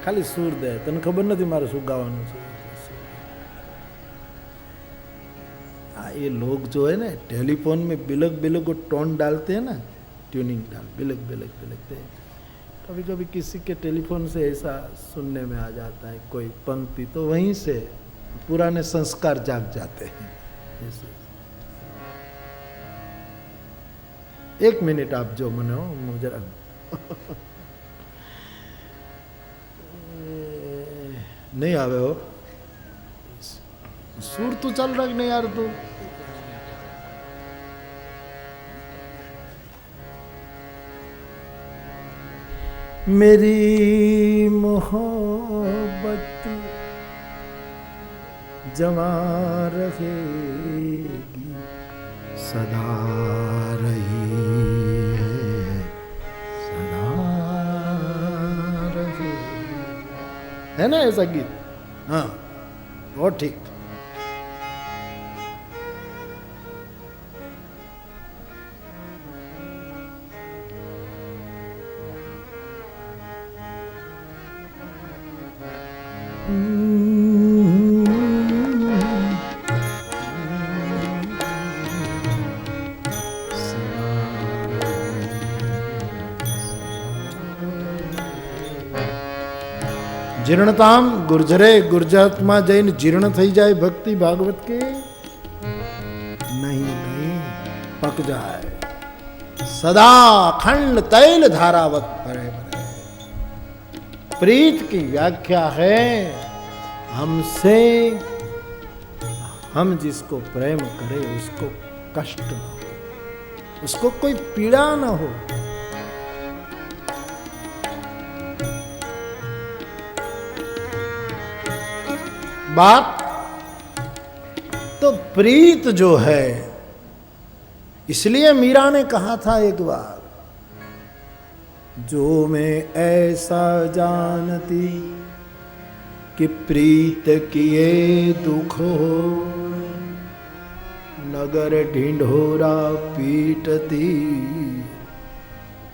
ખાલી સૂર દે, તને ખબર નથી મારે શું ગાવાનું છે. ये लोग जो है ना टेलीफोन में बिलक बिलक को टोन डालते हैं ना, ट्यूनिंग डाल बिलक बिलक बिलकते हैं. कभी कभी किसी के टेलीफोन से ऐसा सुनने में आ जाता है कोई पंक्ति, तो वहीं से पुराने संस्कार जाग जाते हैं. एक मिनट आप जो मने हो जरा नहीं आवे हो सूर तो चल रहा नहीं यार तू. मेरी मोहब्बत जमा रहेगी, सदा रही है, सदा रहेगी. है ना ऐसा गीत? हाँ और ठीक. जीर्णताम गुर्जरे, गुर्जात्मा जैन जीर्ण થઈ જાય ભક્તિ ભાગવત के नहीं नहीं पक जाए, सदा अखंड तैल धारावत परे परे. प्रीत की व्याख्या है हमसे, हम जिसको प्रेम करें उसको कष्ट न हो, उसको कोई पीड़ा न हो. बात तो प्रीत जो है, इसलिए मीरा ने कहा था एक बार, जो मैं ऐसा जानती कि प्रीत किए दुख हो, नगर ढिंढोरा पीटती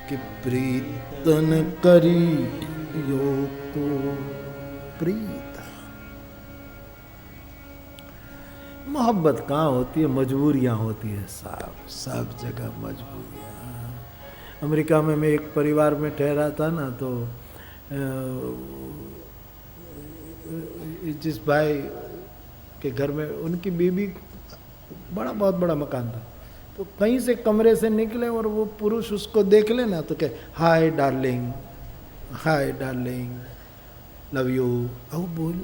कि प्रीतन करी यो को प्रीत. मोहब्बत कहाँ होती है, मजबूरियाँ होती है साहब, सब जगह मजबूरियाँ. अमेरिका में मैं एक परिवार में ठहरा था ना, तो जिस भाई के घर में उनकी बीबी, बहुत बड़ा मकान था, तो कहीं से कमरे से निकले और वो पुरुष उसको देख ले ना, तो कहे hi darling, hi darling, love you. अब बोल,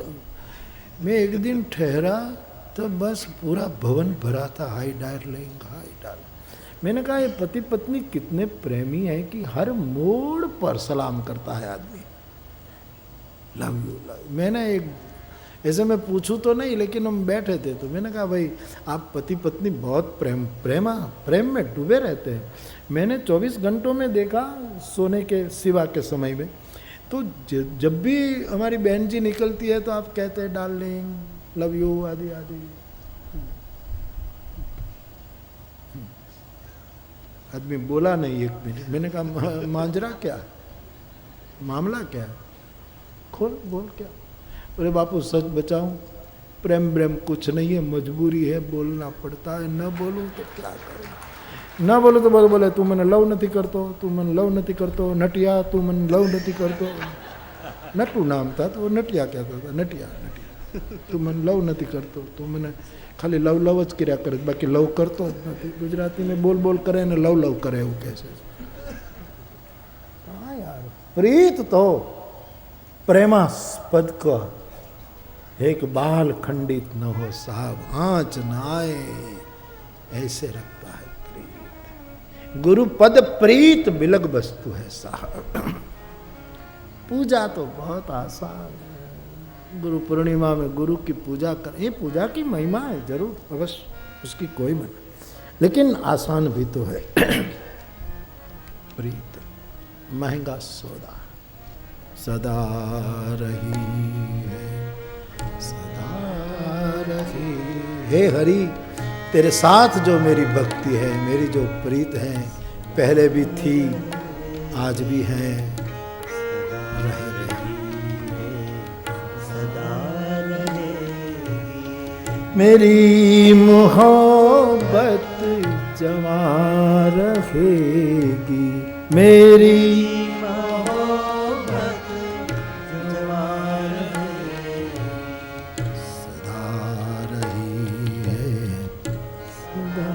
मैं एक दिन ठहरा तो बस पूरा भवन भरा था, हाय डार्लिंग, हाय डार्लिंग. मैंने कहा ये पति पत्नी कितने प्रेमी हैं कि हर मोड़ पर सलाम करता है आदमी, लव यू लव. मैंने एक ऐसे मैं पूछूं तो नहीं, लेकिन हम बैठे थे तो मैंने कहा भाई आप पति पत्नी बहुत प्रेम में डूबे रहते हैं. मैंने 24 घंटों में देखा सोने के सिवा के समय में, तो जब भी हमारी बहन जी निकलती है तो आप कहते हैं डार्लिंग, लव यू आदि आदि. आदमी बोला नहीं एक मिनट. मैंने कहा मांजरा क्या, मामला क्या, खोल बोल क्या. अरे बापू सच बचाऊं, प्रेम ब्रेम कुछ नहीं है, मजबूरी है, बोलना पड़ता है. न बोलूं तो क्या करूं, न बोलो तो बोले तू मैंने लव नहीं करतो, तू मैंने लव नहीं करतो, नटिया तू मैंने लव नहीं करतो. नटू नाम था तो वो नटिया कहता था, नटिया नटिया तू मैंने लव नहीं करतो, तू मैंने खाली लव लव ज કર્યા કરે, બાકી લવ કરતો જ નથી. ગુજરાતી में बोल बोल करे ने लव लव करे એવું કહે છે. हाँ यार, प्रीत तो प्रेमास्पद का एक बाल खंडित न हो साहब, आँच न आए ऐसे रखता है प्रीत. गुरु पद प्रीत बिलग वस्तु है साहब. पूजा तो बहुत आसान है. गुरु पूर्णिमा में गुरु की पूजा कर, ये पूजा की महिमा है जरूर, अवश्य, उसकी कोई मन, लेकिन आसान भी तो है. प्रीत महंगा सौदा, सदा रही है, सदा रही. हे हरि, तेरे साथ जो मेरी भक्ति है, मेरी जो प्रीत है, पहले भी थी, आज भी है, रह रही मेरी मोहब्बत जमा रहेगी, मेरी मोहब्बत जमा रहेगी, सदा रही है, सदा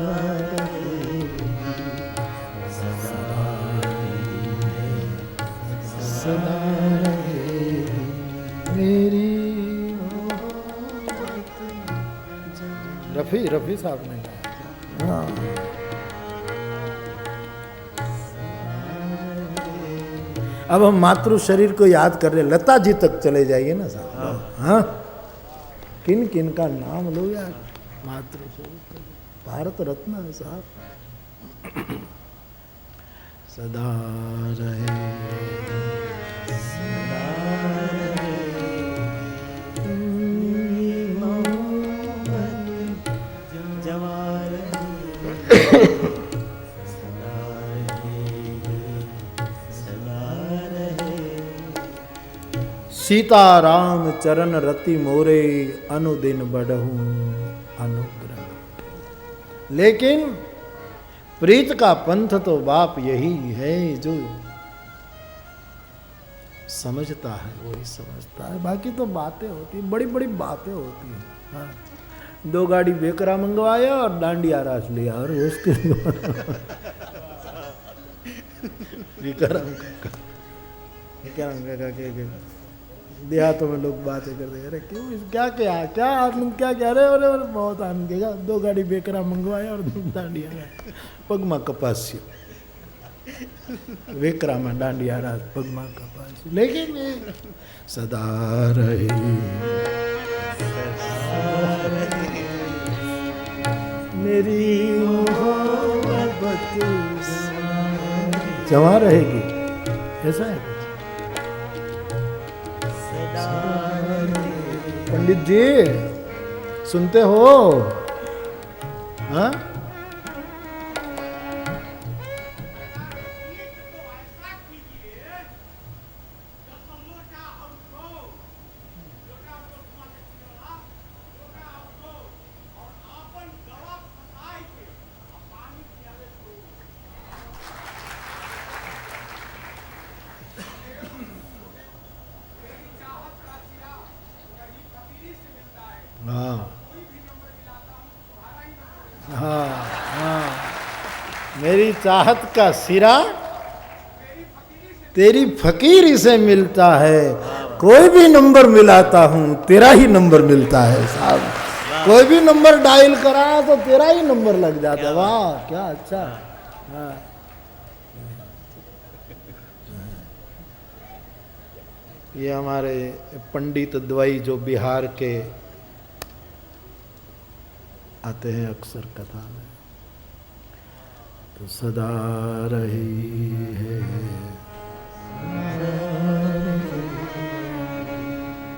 रहेगी, सदा रही है, सदा रहेगी, मेरी रफी साहब ने कहा। हाँ। अब हम मातृ शरीर को याद कर रहे, लता जी तक चले जाइए ना साहब। हाँ, किन किन का नाम लो यार, मातृ शरीर भारत रत्न है साहब। सदा रहे, सदा रहे, सीताराम चरण रति मोरे, अनुदिन बढ़हूं अनुग्रह। लेकिन प्रीत का पंथ तो बाप यही है, जो समझता है वही समझता है, बाकी तो बातें होती, बड़ी बड़ी बातें होती हैं। हाँ, 2 गाड़ी बेकरा मंगवाया और डांडिया रास लिया, और उसके देहातों में लोग बातें करते, अरे क्यों, क्या क्या क्या आनंद, क्या कह रहे, अरे बहुत आनंद केगा, 2 गाड़ी बेकरा मंगवाया और डांडिया रास, पगमा कपासी वेकरा में डांडिया रास, पगमा कपासी। लेकिन ये सदा रहे, मेरी मोहब्बत जमा रहेगी, ऐसा है। पंडित जी सुनते हो? हाँ, मेरी चाहत का सिरा तेरी फकीरी से मिलता है, कोई भी नंबर मिलाता हूँ तेरा ही नंबर मिलता है साहब। कोई भी नंबर डायल कराया तो तेरा ही नंबर लग जाता है। वाह क्या अच्छा। हाँ, ये हमारे पंडित द्वई जो बिहार के आते हैं अक्सर कथा में, तो सदा रही है,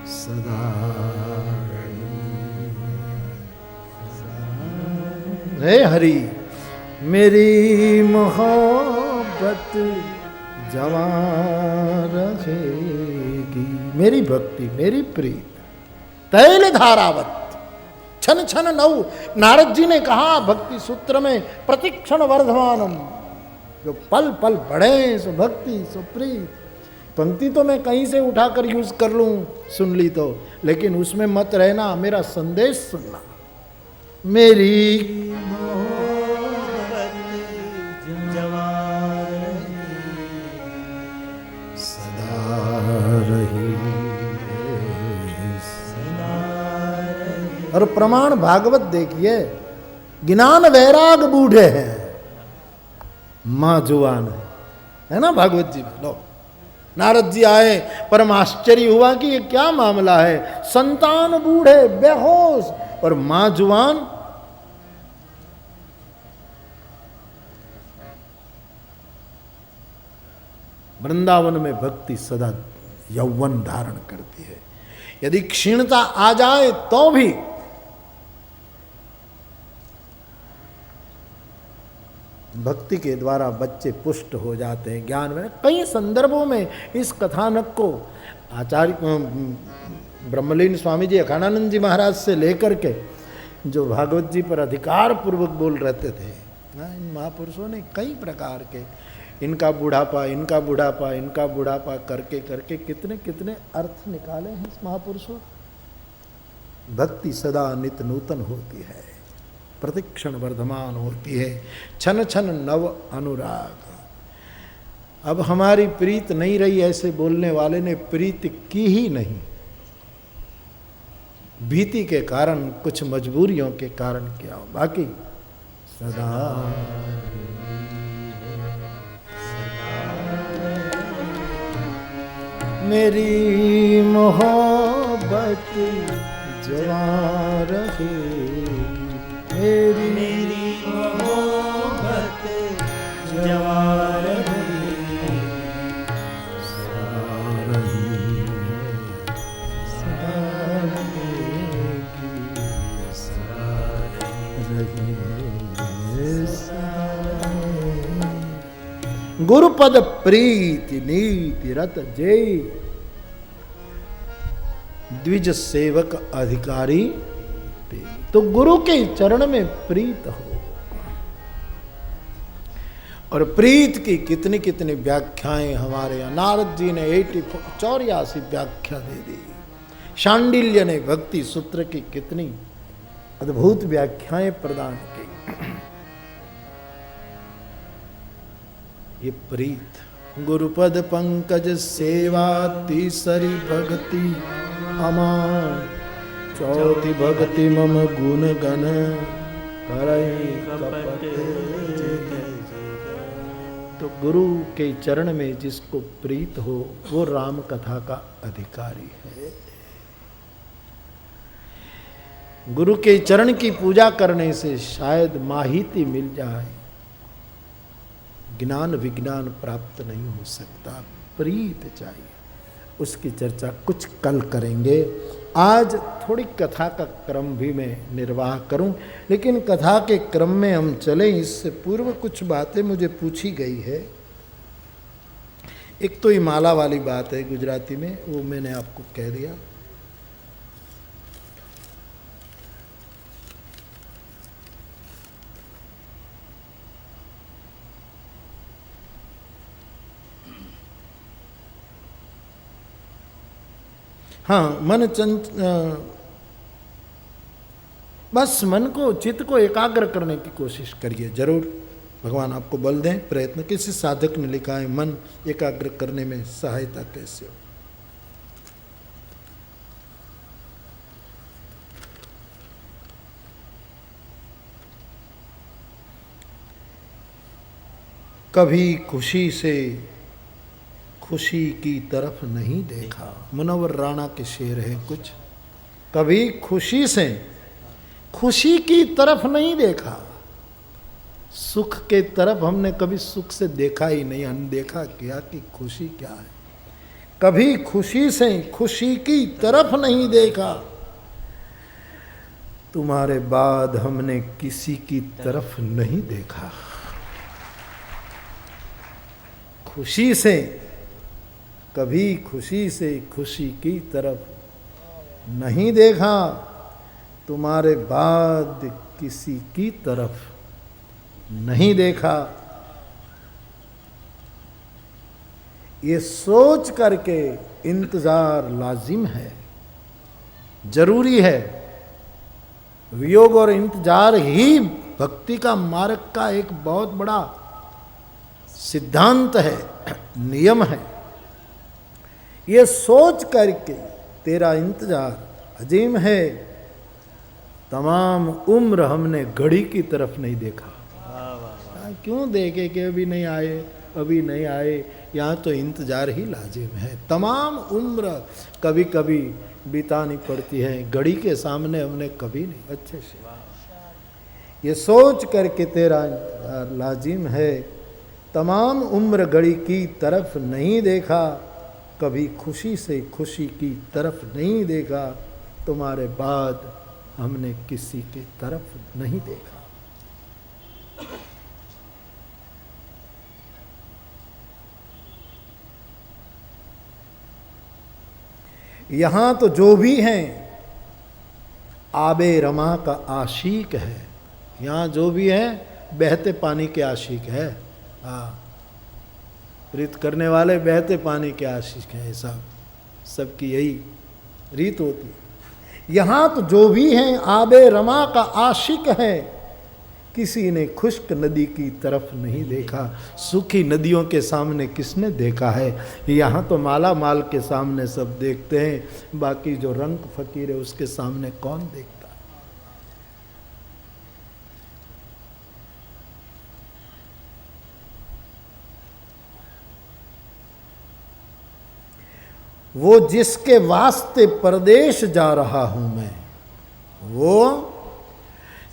सदा रही हरि, मेरी मोहब्बत जमा रहेगी, मेरी भक्ति मेरी प्रीत तैल धारावत छन छन नव। नारद जी ने कहा भक्ति सूत्र में, प्रतिक्षण वर्धमानम, जो पल पल बढ़े सो भक्ति सो प्रीत। पंक्ति तो मैं कहीं से उठाकर यूज कर लूं, सुन ली तो, लेकिन उसमें मत रहना, मेरा संदेश सुनना। मेरी सदा रही, और प्रमाण भागवत देखिए, ज्ञान वैराग बूढ़े हैं, मां जुआन है ना भागवत जी में। लो, नारद जी आए, परम आश्चर्य हुआ कि ये क्या मामला है, संतान बूढ़े बेहोश और मां जुआन। वृंदावन में भक्ति सदा यौवन धारण करती है, यदि क्षीणता आ जाए तो भी भक्ति के द्वारा बच्चे पुष्ट हो जाते हैं ज्ञान में। कई संदर्भों में इस कथानक को आचार्य ब्रह्मलीन स्वामी जी, अखानंद जी महाराज से लेकर के जो भागवत जी पर अधिकार पूर्वक बोल रहते थे। इन महापुरुषों ने कई प्रकार के इनका बुढ़ापा, इनका बुढ़ापा, इनका बुढ़ापा करके करके कितने कितने अर्थ निकाले हैं इस महापुरुषों। भक्ति सदा नित नूतन होती है, प्रतिक्षण वर्धमान होती है, क्षण क्षण नव अनुराग। अब हमारी प्रीत नहीं रही, ऐसे बोलने वाले ने प्रीत की ही नहीं, भीति के कारण, कुछ मजबूरियों के कारण किया हो। बाकी सदा मेरी मोहब्बत जवां रहे, मेरी मोहब्बत जवां रहे, सदा रही है, सदा रहेगी, सदा रही है, सदा रहेगी। गुरुपद प्रीति नीति रत जय, द्विज सेवक अधिकारी। तो गुरु के चरण में प्रीत हो। और प्रीत की कितनी कितनी व्याख्याएं हमारे यहाँ नारद जी ने 84 व्याख्या दे दी। शांडिल्य ने भक्ति सूत्र की कितनी अद्भुत व्याख्याएं प्रदान की। ये प्रीत गुरुपद पंकज सेवा तीसरी भक्ति अमान, चौथी भक्ति मम गुण गण करई कपट। तो गुरु के चरण में जिसको प्रीत हो वो राम कथा का अधिकारी है। गुरु के चरण की पूजा करने से शायद माहिती मिल जाए, ज्ञान विज्ञान प्राप्त नहीं हो सकता, प्रीत चाहिए। उसकी चर्चा कुछ कल करेंगे। आज थोड़ी कथा का क्रम भी मैं निर्वाह करूं, लेकिन कथा के क्रम में हम चलें इससे पूर्व कुछ बातें मुझे पूछी गई है। एक तो ये माला वाली बात है गुजराती में, वो मैंने आपको कह दिया। हाँ, मन बस मन को, चित्त को एकाग्र करने की कोशिश करिए जरूर। भगवान आपको बल दें, प्रयत्न। किसी साधक ने लिखा है मन एकाग्र करने में सहायता कैसे हो। कभी खुशी से खुशी की तरफ नहीं देखा। मुनव्वर राणा के शेर है कुछ। कभी खुशी से खुशी की तरफ नहीं देखा। सुख के तरफ हमने कभी सुख से देखा ही नहीं, अनदेखा किया कि खुशी क्या है। कभी खुशी से खुशी की तरफ नहीं देखा, तुम्हारे बाद हमने किसी की तरफ नहीं देखा। खुशी से, कभी खुशी से खुशी की तरफ नहीं देखा, तुम्हारे बाद किसी की तरफ नहीं देखा। ये सोच करके इंतजार लाजिम है, जरूरी है। वियोग और इंतजार ही भक्ति का मार्ग का एक बहुत बड़ा सिद्धांत है, नियम है। ये सोच करके तेरा इंतजार अजीम है, तमाम उम्र हमने घड़ी की तरफ नहीं देखा। क्यों देखे कि अभी नहीं आए, अभी नहीं आए। यहाँ तो इंतजार ही लाजिम है। तमाम उम्र कभी कभी बितानी पड़ती है, घड़ी के सामने हमने कभी नहीं। अच्छे से ये सोच करके तेरा इंतजार लाजिम है, तमाम उम्र घड़ी की तरफ नहीं देखा, कभी खुशी से खुशी की तरफ नहीं देखा, तुम्हारे बाद हमने किसी की तरफ नहीं देखा। यहाँ तो जो भी हैं आबे रमा का आशिक है। यहाँ जो भी है बहते पानी के आशिक है। हाँ, रीत करने वाले बहते पानी के आशिक हैं। ऐसा सबकी यही रीत होती है। यहाँ तो जो भी हैं आबे रमा का आशिक है, किसी ने खुश्क नदी की तरफ नहीं देखा। सूखी नदियों के सामने किसने देखा है? यहाँ तो माला माल के सामने सब देखते हैं, बाकी जो रंग फकीर है उसके सामने कौन देखता? वो जिसके वास्ते परदेश जा रहा हूं मैं, वो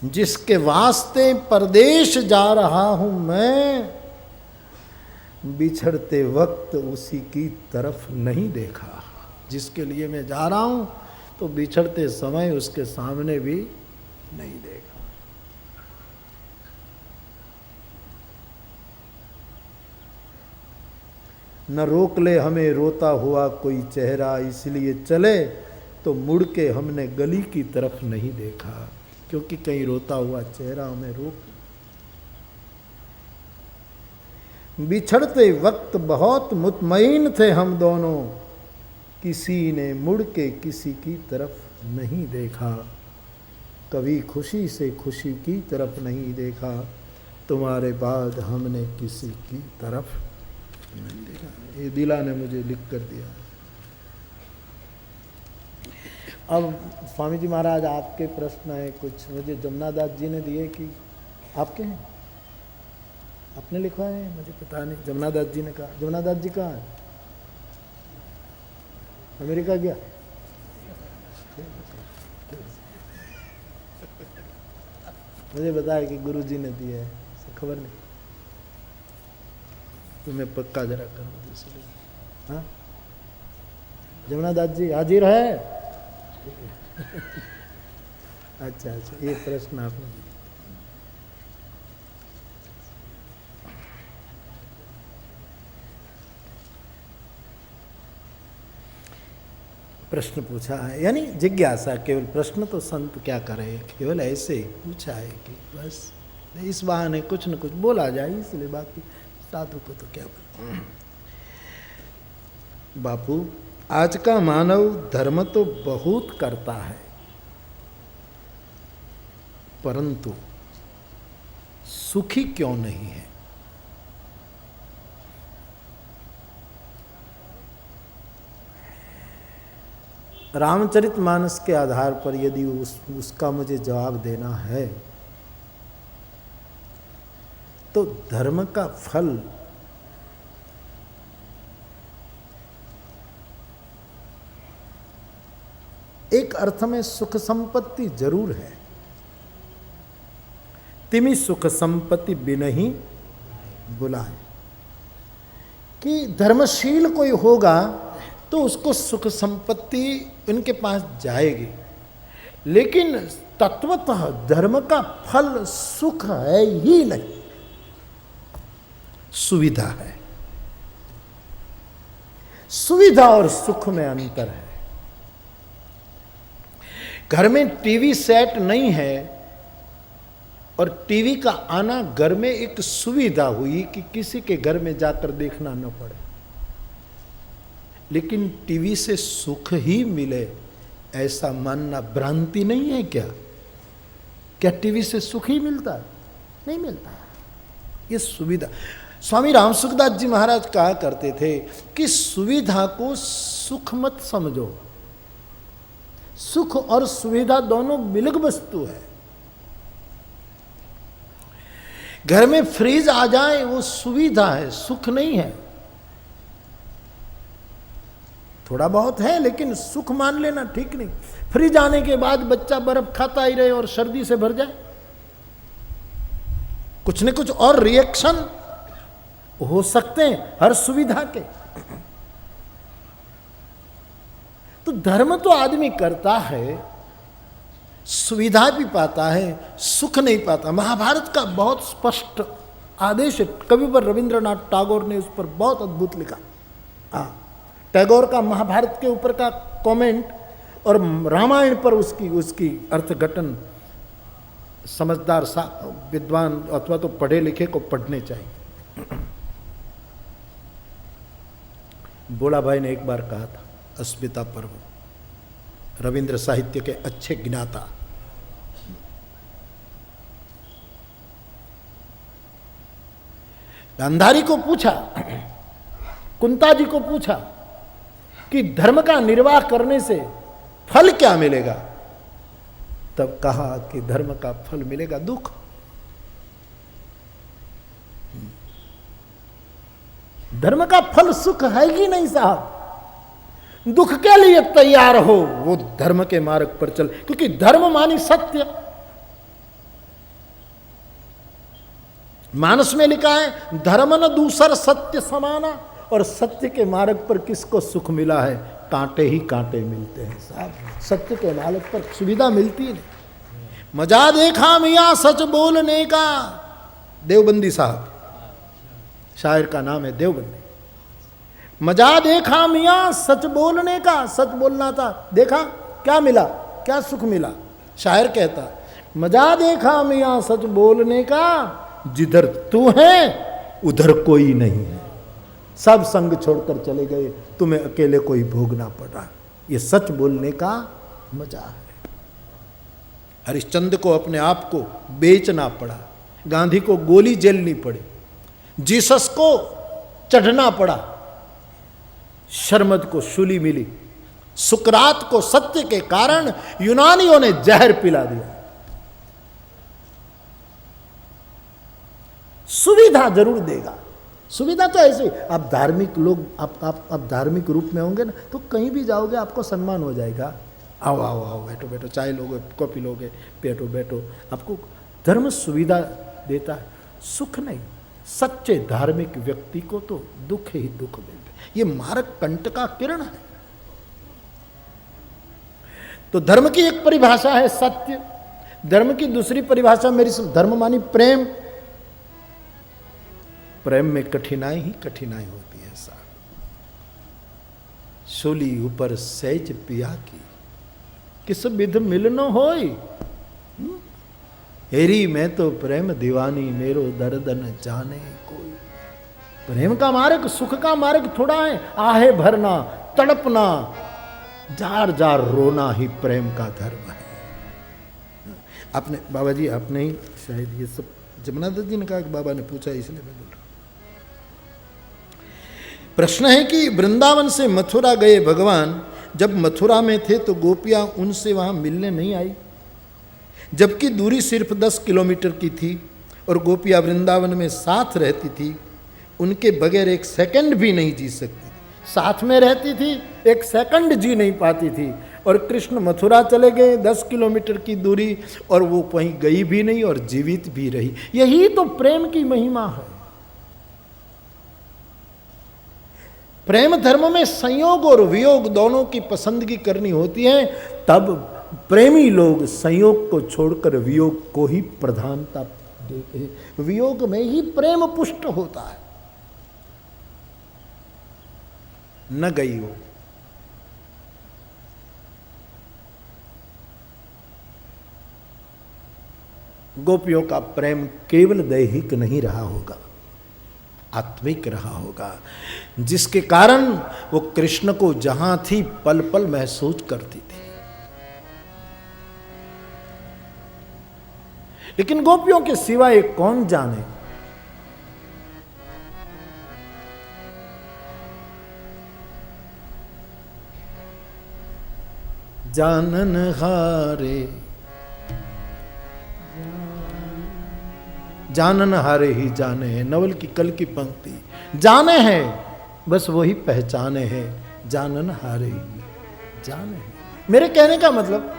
जिसके वास्ते परदेश जा रहा हूं मैं, बिछड़ते वक्त उसी की तरफ नहीं देखा। जिसके लिए मैं जा रहा हूं तो बिछड़ते समय उसके सामने भी नहीं देखा। न रोक ले हमें रोता हुआ कोई चेहरा, इसलिए चले तो मुड़ के हमने गली की तरफ नहीं देखा, क्योंकि कहीं रोता हुआ चेहरा हमें रोक। बिछड़ते वक्त बहुत मुतमईन थे हम दोनों, किसी ने मुड़ के किसी की तरफ नहीं देखा। कभी खुशी से खुशी की तरफ नहीं देखा, तुम्हारे बाद हमने किसी की तरफ नहीं देखा। ये दिला ने मुझे लिख कर दिया। अब स्वामी जी महाराज आपके प्रश्न है कुछ, मुझे जमुनादास जी ने दिए कि आपके हैं? आपने लिखवाए हैं? मुझे पता नहीं। जमुनादास जी ने कहा। जमुनादास जी कहाँ है? अमेरिका गया? मुझे बताया कि गुरु जी ने दिया है, खबर नहीं। तुम्हें पक्का जरा करो इसलिए। हाँ, जमुनादास जी हाजिर है? अच्छा अच्छा, ये प्रश्न आपने। प्रश्न पूछा है, यानी जिज्ञासा, केवल प्रश्न तो संत क्या करे, केवल ऐसे ही पूछा है कि बस इस बहाने कुछ न कुछ बोला जाए, इसलिए बाकी साधु को तो क्या बोल। बापू, आज का मानव धर्म तो बहुत करता है, परंतु सुखी क्यों नहीं है? रामचरितमानस के आधार पर यदि उसका मुझे जवाब देना है तो धर्म का फल एक अर्थ में सुख संपत्ति जरूर है। तिमि सुख संपत्ति बिनहि बुलाए, कि धर्मशील कोई होगा तो उसको सुख संपत्ति उनके पास जाएगी, लेकिन तत्वतः धर्म का फल सुख है ही नहीं, सुविधा है। सुविधा और सुख में अंतर है। घर में टीवी सेट नहीं है और टीवी का आना घर में एक सुविधा हुई कि किसी के घर में जाकर देखना न पड़े, लेकिन टीवी से सुख ही मिले ऐसा मानना भ्रांति नहीं है क्या? क्या टीवी से सुख ही मिलता है? नहीं मिलता। ये सुविधा। स्वामी राम सुखदास जी महाराज कहा करते थे कि सुविधा को सुख मत समझो। सुख और सुविधा दोनों विलग वस्तु है। घर में फ्रिज आ जाए वो सुविधा है, सुख नहीं है। थोड़ा बहुत है लेकिन सुख मान लेना ठीक नहीं। फ्रिज आने के बाद बच्चा बर्फ खाता ही रहे और सर्दी से भर जाए, कुछ न कुछ और रिएक्शन हो सकते हैं हर सुविधा के। तो धर्म तो आदमी करता है, सुविधा भी पाता है, सुख नहीं पाता। महाभारत का बहुत स्पष्ट आदेश है। कविवर रविंद्रनाथ टैगोर ने उस पर बहुत अद्भुत लिखा। टैगोर का महाभारत के ऊपर का कमेंट और रामायण पर उसकी उसकी अर्थघटन समझदार विद्वान अथवा तो पढ़े लिखे को पढ़ने चाहिए। बोला भाई ने एक बार कहा था, अस्मिता पर्व, रविंद्र साहित्य के अच्छे ज्ञाता, गांधारी को पूछा, कुंता जी को पूछा कि धर्म का निर्वाह करने से फल क्या मिलेगा, तब कहा कि धर्म का फल मिलेगा दुख। धर्म का फल सुख है ही नहीं साहब, दुख के लिए तैयार हो, वो धर्म के मार्ग पर चल, क्योंकि धर्म मानी सत्य। मानस में लिखा है धर्म न दूसर सत्य समाना, और सत्य के मार्ग पर किसको सुख मिला है, कांटे ही कांटे मिलते हैं साहब, सत्य के मार्ग पर सुविधा मिलती नहीं। मजा देखा मियां सच बोलने का, देवबंदी साहब, शायर का नाम है देवबंदी। मजा देखा मियां सच बोलने का, सच बोलना था, देखा क्या मिला, क्या सुख मिला। शायर कहता मजा देखा मियां सच बोलने का, जिधर तू है उधर कोई नहीं है, सब संग छोड़कर चले गए, तुम्हें अकेले कोई भोगना पड़ा। ये सच बोलने का मजा है। हरिश्चंद्र को अपने आप को बेचना पड़ा, गांधी को गोली झेलनी पड़ी, जीसस को चढ़ना पड़ा, शर्मद को शूली मिली, सुकरात को सत्य के कारण यूनानियों ने जहर पिला दिया। सुविधा जरूर देगा, सुविधा तो ऐसे, आप धार्मिक लोग, आप धार्मिक रूप में होंगे ना, तो कहीं भी जाओगे आपको सम्मान हो जाएगा। आओ आओ आओ, बैठो बैठो, चाय लोगे, कॉफी लोगे, बैठो बैठो, आपको धर्म सुविधा देता है, सुख नहीं। सच्चे धार्मिक व्यक्ति को तो दुख ही दुख मिलते। ये मार्ग कंट का किरण है। तो धर्म की एक परिभाषा है सत्य, धर्म की दूसरी परिभाषा मेरी धर्म मानी प्रेम। प्रेम में कठिनाई ही कठिनाई होती है साहब। शोली ऊपर सहज पिया की, किस विध मिलन होई, हेरी मैं तो प्रेम दीवानी, मेरो दर्द न जाने कोई। प्रेम का मार्ग, सुख का मार्ग थोड़ा है, आहे भरना, तड़पना, जार जार रोना ही प्रेम का धर्म है। आपने बाबा जी, आपने ही शायद ये सब, जमुनादत्त जी ने कहा कि बाबा ने पूछा, इसलिए मैं बोल रहा हूं। प्रश्न है कि वृंदावन से मथुरा गए भगवान, जब मथुरा में थे तो गोपियां उनसे वहां मिलने नहीं आई, जबकि दूरी सिर्फ 10 किलोमीटर की थी और गोपियां वृंदावन में साथ रहती थी, उनके बगैर एक सेकंड भी नहीं जी सकती थी। साथ में रहती थी, एक सेकंड जी नहीं पाती थी। और कृष्ण मथुरा चले गए 10 किलोमीटर की दूरी, और वो कहीं गई भी नहीं और जीवित भी रही। यही तो प्रेम की महिमा है। प्रेम धर्म में संयोग और वियोग दोनों की पसंदगी करनी होती है, तब प्रेमी लोग संयोग को छोड़कर वियोग को ही प्रधानता देते हैं। वियोग में ही प्रेम पुष्ट होता है। न गई वो, गोपियों का प्रेम केवल दैहिक नहीं रहा होगा, आत्मिक रहा होगा, जिसके कारण वो कृष्ण को जहां थी पल पल महसूस करती थी। लेकिन गोपियों के सिवाय कौन जाने। जानन हारे, जानन हारे ही जाने हैं, नवल की कल की पंक्ति। जाने हैं बस वही पहचाने हैं, जानन हारे ही जाने हैं। मेरे कहने का मतलब,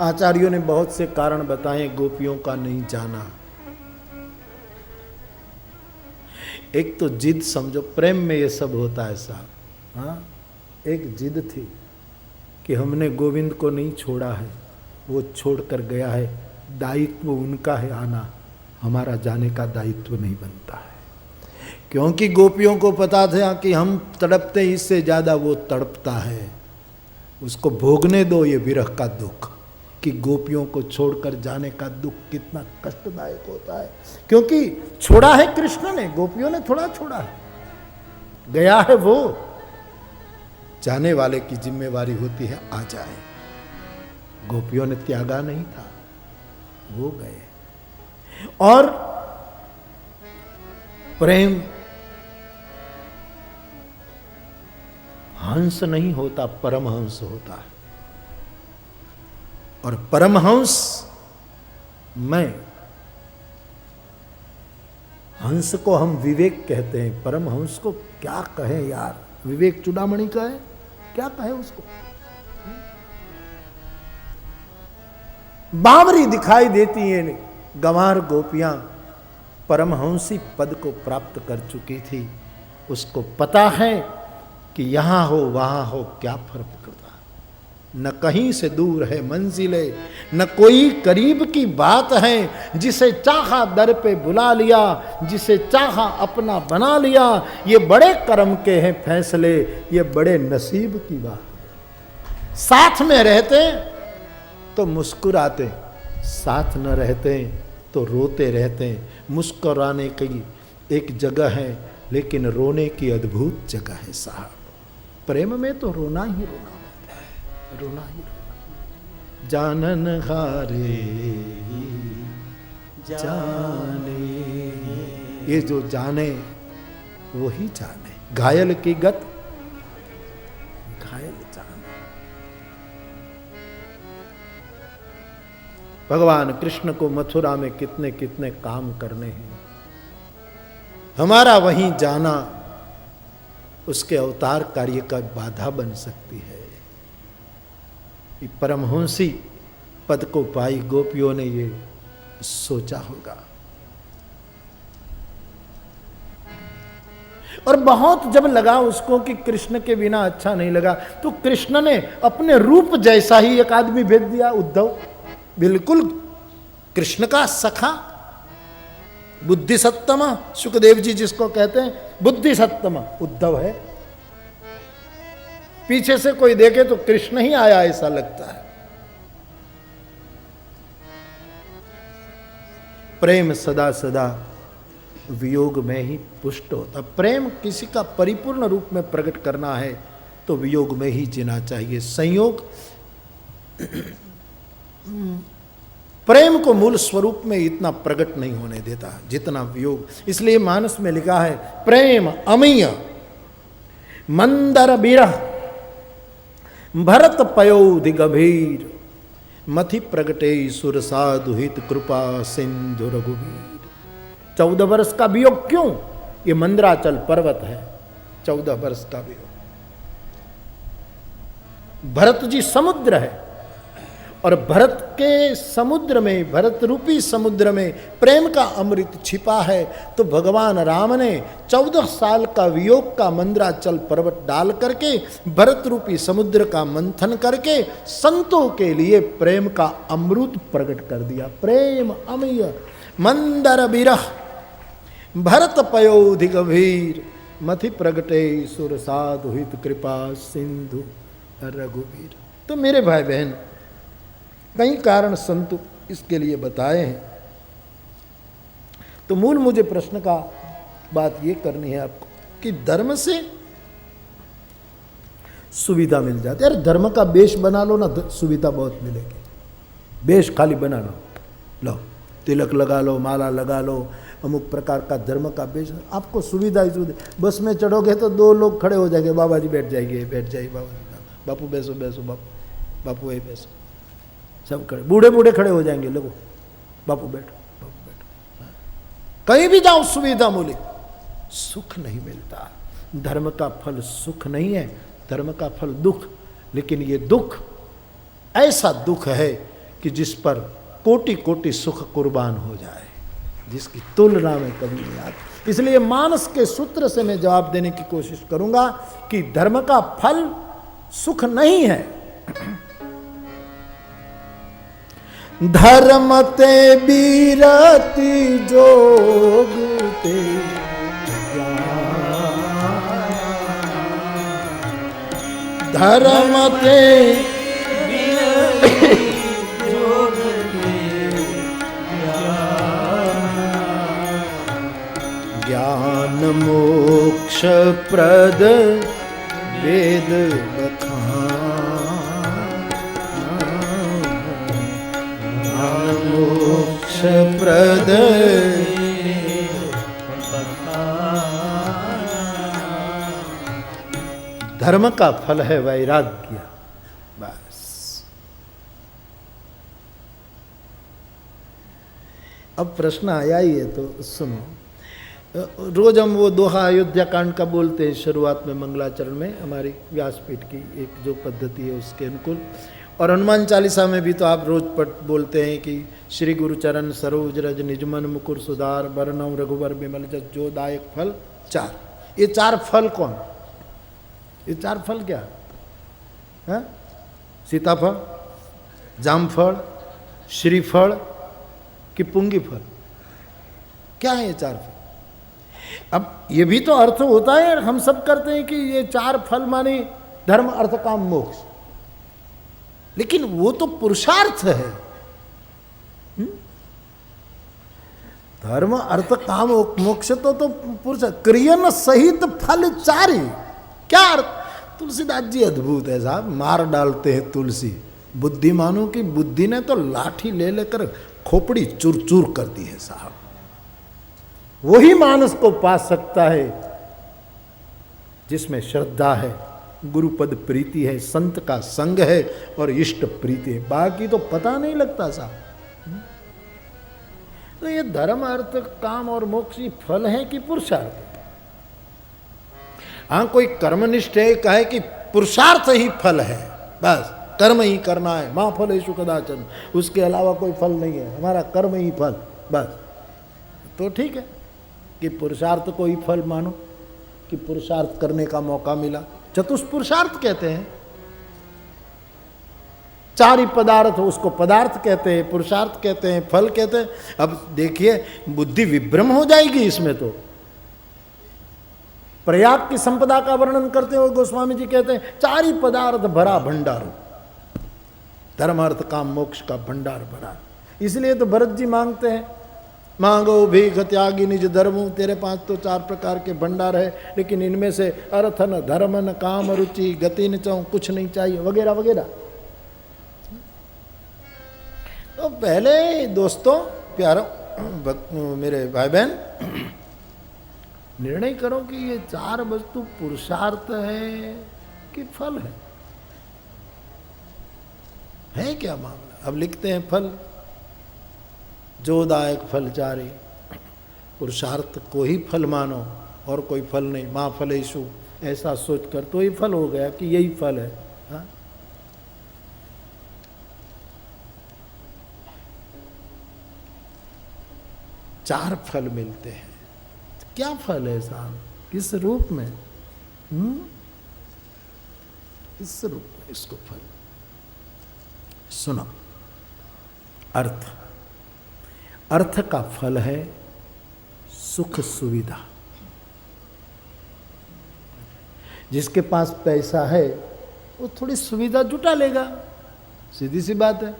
आचार्यों ने बहुत से कारण बताए गोपियों का नहीं जाना। एक तो जिद समझो, प्रेम में ये सब होता है साहब। हाँ, एक जिद थी कि हमने गोविंद को नहीं छोड़ा है, वो छोड़कर गया है, दायित्व उनका है आना, हमारा जाने का दायित्व नहीं बनता है। क्योंकि गोपियों को पता था कि हम तड़पते, इससे ज़्यादा वो तड़पता है। उसको भोगने दो ये विरह का दुख, कि गोपियों को छोड़कर जाने का दुख कितना कष्टदायक होता है। क्योंकि छोड़ा है कृष्ण ने, गोपियों ने थोड़ा छोड़ा है, गया है वो। जाने वाले की जिम्मेवारी होती है आ जाए। गोपियों ने त्यागा नहीं था, वो गए। और प्रेम हंस नहीं होता, परमहंस होता है। और परमहंस में हंस को हम विवेक कहते हैं, परमहंस को क्या कहे यार, विवेक चूड़ामणि का है, क्या कहे उसको। बावरी दिखाई देती है गंवार गोपियां परमहंसी पद को प्राप्त कर चुकी थी। उसको पता है कि यहां हो वहां हो क्या फर्क पड़ता, न कहीं से दूर है मंजिले, न कोई करीब की बात है। जिसे चाहा दर पे बुला लिया, जिसे चाहा अपना बना लिया। ये बड़े कर्म के हैं फैसले, ये बड़े नसीब की बात है। साथ में रहते तो मुस्कुराते, साथ न रहते तो रोते रहते। मुस्कुराने की एक जगह है, लेकिन रोने की अद्भुत जगह है साहब। प्रेम में तो रोना ही रोना होता है, रोना ही रोना। जानन हारे जाने, ये जो जाने वो ही जाने। घायल की गत घायल जाने। भगवान कृष्ण को मथुरा में कितने कितने काम करने हैं, हमारा वहीं जाना उसके अवतार कार्य का बाधा बन सकती है। परमहंसी पद को पाई गोपियों ने ये सोचा होगा। और बहुत जब लगा उसको कि कृष्ण के बिना अच्छा नहीं लगा, तो कृष्ण ने अपने रूप जैसा ही एक आदमी भेज दिया, उद्धव। बिल्कुल कृष्ण का सखा, बुद्धि सत्तम, सुखदेव जी जिसको कहते हैं बुद्धि सत्तम उद्धव है। पीछे से कोई देखे तो कृष्ण ही आया ऐसा लगता है। प्रेम सदा सदा वियोग में ही पुष्ट होता। प्रेम किसी का परिपूर्ण रूप में प्रकट करना है तो वियोग में ही जीना चाहिए। संयोग प्रेम को मूल स्वरूप में इतना प्रकट नहीं होने देता जितना वियोग। इसलिए मानस में लिखा है प्रेम अमीय मंदर बिरह भरत पयोधि गभीर मथि प्रगटे सुर साधु हित कृपा सिंधु रघुवीर। 14 वर्ष का वियोग क्यों? ये मंदराचल पर्वत है, 14 वर्ष का वियोग। भरत जी समुद्र है, और भरत के समुद्र में, भरत रूपी समुद्र में प्रेम का अमृत छिपा है। तो भगवान राम ने 14 साल का वियोग का मंदराचल पर्वत डाल करके भरत रूपी समुद्र का मंथन करके संतों के लिए प्रेम का अमृत प्रकट कर दिया। प्रेम अमीय मंदर बिरह भरत पयोधि गभीर मथि प्रगटे सुर साधु हित कृपा सिंधु रघुवीर। तो मेरे भाई बहन, कई कारण संत इसके लिए बताए हैं। तो मूल मुझे प्रश्न का बात ये करनी है आपको कि धर्म से सुविधा मिल जाती है। अरे धर्म का वेश बना लो ना, सुविधा बहुत मिलेगी। वेश खाली बना लो, तिलक लगा लो, माला लगा लो, अमुक प्रकार का धर्म का वेश, आपको सुविधा ही सुविधा। बस में चढ़ोगे तो 2 लोग खड़े हो जाएंगे, बाबा जी बैठ जाइए, बैठ जाइए, बाबा जी, बापू बैसो बैसो, बापू ये बैसो, सब खड़े, बूढ़े बूढ़े खड़े हो जाएंगे, लोगों बापू बैठो, बापू बैठो। कहीं भी जाओ सुविधा मूल्य, सुख नहीं मिलता। धर्म का फल सुख नहीं है, धर्म का फल दुख। लेकिन ये दुख ऐसा दुख है कि जिस पर कोटि कोटि सुख कुर्बान हो जाए, जिसकी तुलना में कभी नहीं आती। इसलिए मानस के सूत्र से मैं जवाब देने की कोशिश करूंगा कि धर्म का फल सुख नहीं है। धर्म ते बीरति जोगते धर्म ते ज्ञान मोक्ष प्रद वेद बखान, ज्ञान मोक्ष प्रद धर्म का फल है वैराग्य। बस अब प्रश्न आया ही है तो सुनो। रोज हम वो दोहा अयोध्या कांड का बोलते हैं शुरुआत में मंगलाचरण में, हमारी व्यासपीठ की एक जो पद्धति है उसके अनुकूल। और हनुमान चालीसा में भी तो आप रोज पट बोलते हैं कि श्री गुरुचरण सरोज रज निजमन मुकुर सुधार बरनऊ रघुवर बिमल जस जो दायक फल चार। ये चार फल कौन? ये चार फल क्या है? सीताफल, जामफल, श्रीफल कि पुंगी फल? क्या है ये चार फल? अब ये भी तो अर्थ होता है, हम सब करते हैं कि ये चार फल माने धर्म अर्थ काम मोक्ष, लेकिन वो तो पुरुषार्थ है। धर्म अर्थ काम मोक्ष तो पुरुष क्रियन सहित फल चारी। क्या अर्थ? तुलसीदास जी अद्भुत है साहब, मार डालते हैं तुलसी। बुद्धिमानों की बुद्धि ने तो लाठी ले लेकर खोपड़ी चूर चूर कर दी है साहब। वही मानस को पा सकता है जिसमें श्रद्धा है, गुरुपद प्रीति है, संत का संग है और इष्ट प्रीति है। बाकी तो पता नहीं लगता साहब। तो ये धर्म अर्थ काम और मोक्ष फल है कि पुरुषार्थ? हाँ, कोई कर्मनिष्ठ है, कहे कि पुरुषार्थ ही फल है, बस कर्म ही करना है, मां फलेषु कदाचन, उसके अलावा कोई फल नहीं है, हमारा कर्म ही फल, बस तो ठीक है कि पुरुषार्थ को ही फल मानो कि पुरुषार्थ करने का मौका मिला। चतुष्पुरुषार्थ कहते हैं, चार ही पदार्थ, उसको पदार्थ कहते हैं, पुरुषार्थ कहते हैं, फल कहते हैं। अब देखिए बुद्धि विभ्रम हो जाएगी इसमें। तो प्रयाग की संपदा का वर्णन करते हुए गोस्वामी जी कहते हैं चार ही पदार्थ भरा भंडार, धर्म अर्थ काम मोक्ष का भंडार भरा। इसलिए तो भरत जी मांगते हैं, मांगो भीख त्यागी निज धर्म, तेरे पास तो चार प्रकार के भंडार है, लेकिन इनमें से अर्थ न धर्म न काम रुचि गति न चाहूं, कुछ नहीं चाहिए वगैरह वगैरह। तो पहले दोस्तों प्यारों मेरे भाई बहन, निर्णय करो कि ये चार वस्तु पुरुषार्थ है कि फल है क्या मामला? अब लिखते हैं फल, जोदायक फल चारे, पुरुषार्थ को ही फल मानो और कोई फल नहीं, मां फलेषु ऐसा सोचकर तो ही फल हो गया कि यही फल है। हाँ? चार फल मिलते हैं, क्या फल है साहब? किस रूप में? किस रूप में इसको फल? सुनो, अर्थ, अर्थ का फल है सुख सुविधा। जिसके पास पैसा है वो थोड़ी सुविधा जुटा लेगा, सीधी सी बात है।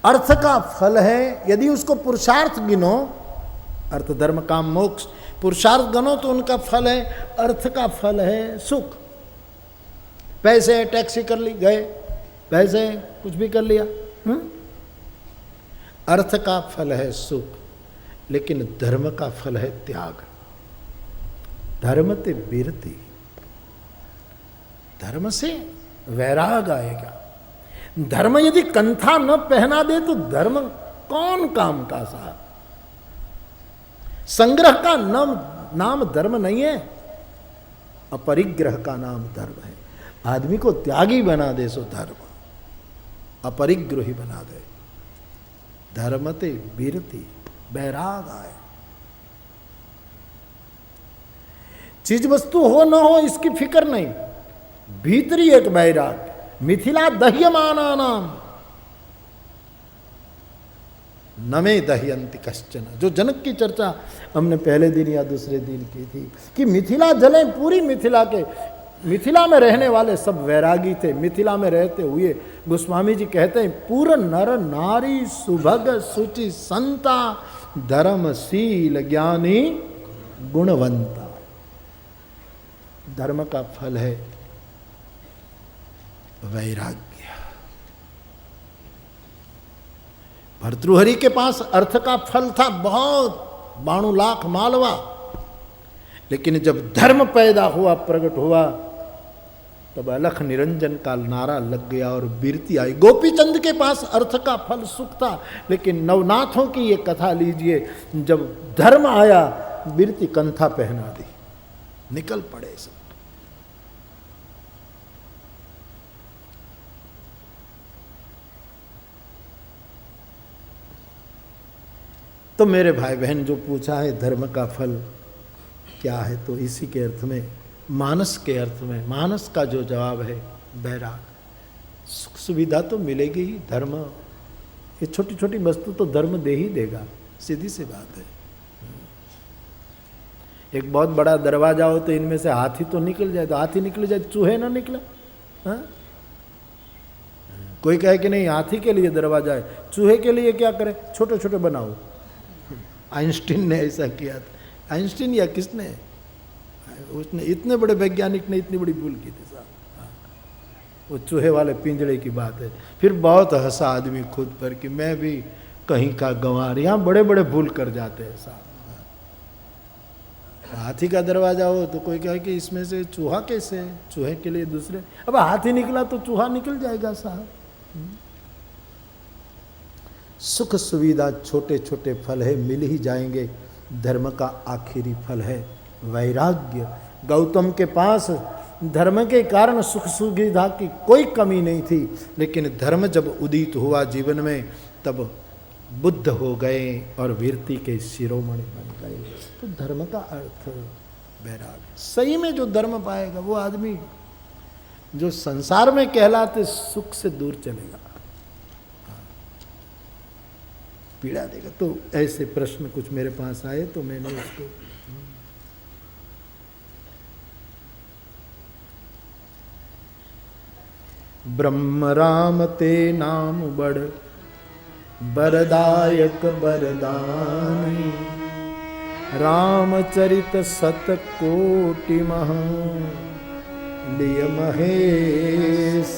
अर्थ का फल है, यदि उसको पुरुषार्थ गिनो, अर्थ धर्म काम मोक्ष पुरुषार्थ गनो तो उनका फल है, अर्थ का फल है सुख। पैसे टैक्सी कर ली गए, पैसे कुछ भी कर लिया, अर्थ का फल है सुख, लेकिन धर्म का फल है त्याग। धर्म ते बिरती, धर्म से वैराग आएगा। धर्म यदि कंथा न पहना दे तो धर्म कौन काम का साहब? संग्रह का नाम धर्म नहीं है, अपरिग्रह का नाम धर्म है। आदमी को त्यागी बना दे सो धर्म, अपरिग्रही बना दे। धर्म ते बिरती, बैराग आए। चीज वस्तु हो न हो इसकी फिक्र नहीं, भीतरी एक बैराग। मिथिला दह्यमाना नाम नमे दह्यंति कश्चन, जो जनक की चर्चा हमने पहले दिन या दूसरे दिन की थी कि मिथिला जले, पूरी मिथिला के मिथिला में रहने वाले सब वैरागी थे। मिथिला में रहते हुए गोस्वामी जी कहते हैं पूर्ण नर नारी सुभग सुचि संता धर्मशील ज्ञानी गुणवंता। धर्म का फल है वैराग्य। भर्तृहरि के पास अर्थ का फल था बहुत, 92 लाख मालवा, लेकिन जब धर्म पैदा हुआ, प्रकट हुआ, तब अलख निरंजन का नारा लग गया और वीरती आई। गोपीचंद के पास अर्थ का फल सुख था, लेकिन नवनाथों की ये कथा लीजिए, जब धर्म आया वीरती कंथा पहना दी, निकल पड़े सब। तो मेरे भाई बहन जो पूछा है धर्म का फल क्या है, तो इसी के अर्थ में, मानस के अर्थ में, मानस का जो जवाब है वैराग। सुख सुविधा तो मिलेगी ही, धर्म ये छोटी छोटी वस्तु तो धर्म दे ही देगा, सीधी सी बात है। एक बहुत बड़ा दरवाजा हो तो इनमें से हाथी तो निकल जाए, तो हाथी निकल जाए, चूहे ना निकले। हाँ? कोई कहे कि नहीं हाथी के लिए दरवाजा है, चूहे के लिए क्या करे, छोटे छोटे बनाओ। आइंस्टीन ने ऐसा किया था। आइंस्टीन या किसने, उसने, इतने बड़े वैज्ञानिक ने इतनी बड़ी भूल की थी साहब। वो चूहे वाले पिंजड़े की बात है। फिर बहुत हंसा आदमी खुद पर कि मैं भी कहीं का गंवार, यहाँ बड़े बड़े भूल कर जाते हैं साहब। हाथी का दरवाजा हो तो कोई कहे कि इसमें से चूहा कैसे है, चूहे के लिए दूसरे। अब हाथी निकला तो चूहा निकल जाएगा साहब। सुख सुविधा छोटे छोटे फल है, मिल ही जाएंगे। धर्म का आखिरी फल है वैराग्य। गौतम के पास धर्म के कारण सुख सुविधा की कोई कमी नहीं थी, लेकिन धर्म जब उदित हुआ जीवन में तब बुद्ध हो गए और वीरती के शिरोमणि बन गए। तो धर्म का अर्थ वैराग्य। सही में जो धर्म पाएगा वो आदमी जो संसार में कहलाते सुख से दूर चलेगा, पीड़ा देगा। तो ऐसे प्रश्न कुछ मेरे पास आए तो मैंने उसको ब्रह्म राम ते नाम बड़ बरदायक बरदानी, रामचरित सत कोटि महा लिय महेश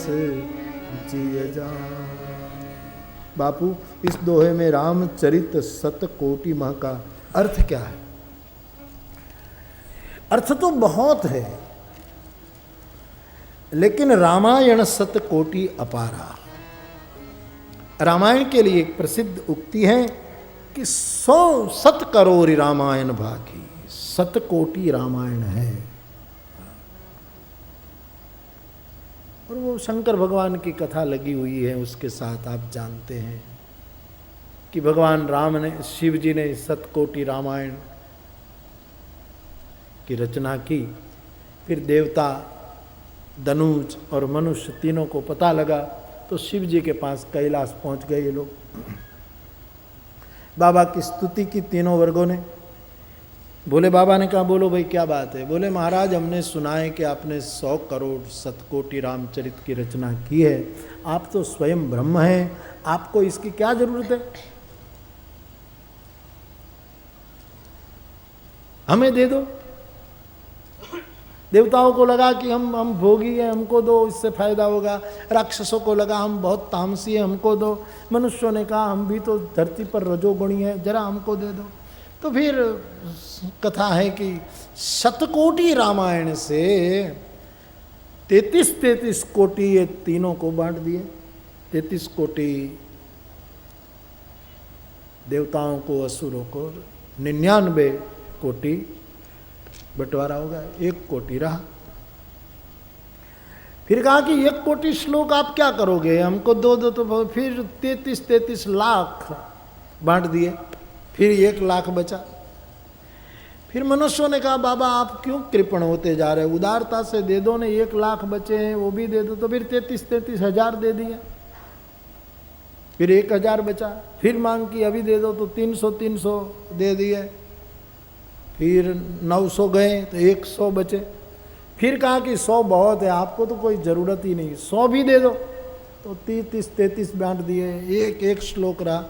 जिय जान। बापू इस दोहे में रामचरित सत कोटि मह का अर्थ क्या है? अर्थ तो बहुत है, लेकिन रामायण सत कोटि अपारा। रामायण के लिए एक प्रसिद्ध उक्ति है कि 100 सत करोड़ रामायण भागी, सत कोटि रामायण है। और वो शंकर भगवान की कथा लगी हुई है उसके साथ। आप जानते हैं कि भगवान राम ने, शिव जी ने सतकोटि रामायण की रचना की। फिर देवता, धनुज और मनुष्य तीनों को पता लगा तो शिव जी के पास कैलाश पहुंच गए ये लोग। बाबा की स्तुति की तीनों वर्गों ने। बोले बाबा ने कहा बोलो भाई क्या बात है? बोले महाराज हमने सुना है कि आपने 100 करोड़ सतकोटि रामचरित की रचना की है, आप तो स्वयं ब्रह्म हैं, आपको इसकी क्या जरूरत है? हमें दे दो। देवताओं को लगा कि हम भोगी हैं, हमको दो, इससे फायदा होगा। राक्षसों को लगा हम बहुत तामसी हैं, हमको दो। मनुष्यों ने कहा हम भी तो धरती पर रजोगुणी हैं, जरा हमको दे दो। तो फिर कथा है कि शतकोटि रामायण से 33 कोटि ये तीनों को बांट दिए। 33 कोटि देवताओं को, असुरों को, 99 कोटि बंटवारा होगा, 1 कोटि रहा। फिर कहा कि 1 कोटि श्लोक आप क्या करोगे, हमको दो। तो फिर 33 लाख बांट दिए, फिर 1 लाख बचा। फिर मनुष्यों ने कहा बाबा आप क्यों कृपण होते जा रहे, उदारता से दे दो ने, 1 लाख बचे हैं वो भी दे दो। तो फिर 33 हजार दे दिए। फिर 1000 बचा, फिर मांग की अभी दे दो, तो 300 दे दिए। फिर 900 गए तो 100 बचे। फिर कहा कि 100 बहुत है, आपको तो कोई ज़रूरत ही नहीं, 100 भी दे दो। तो 33 बांट दिए, एक एक श्लोक रहा।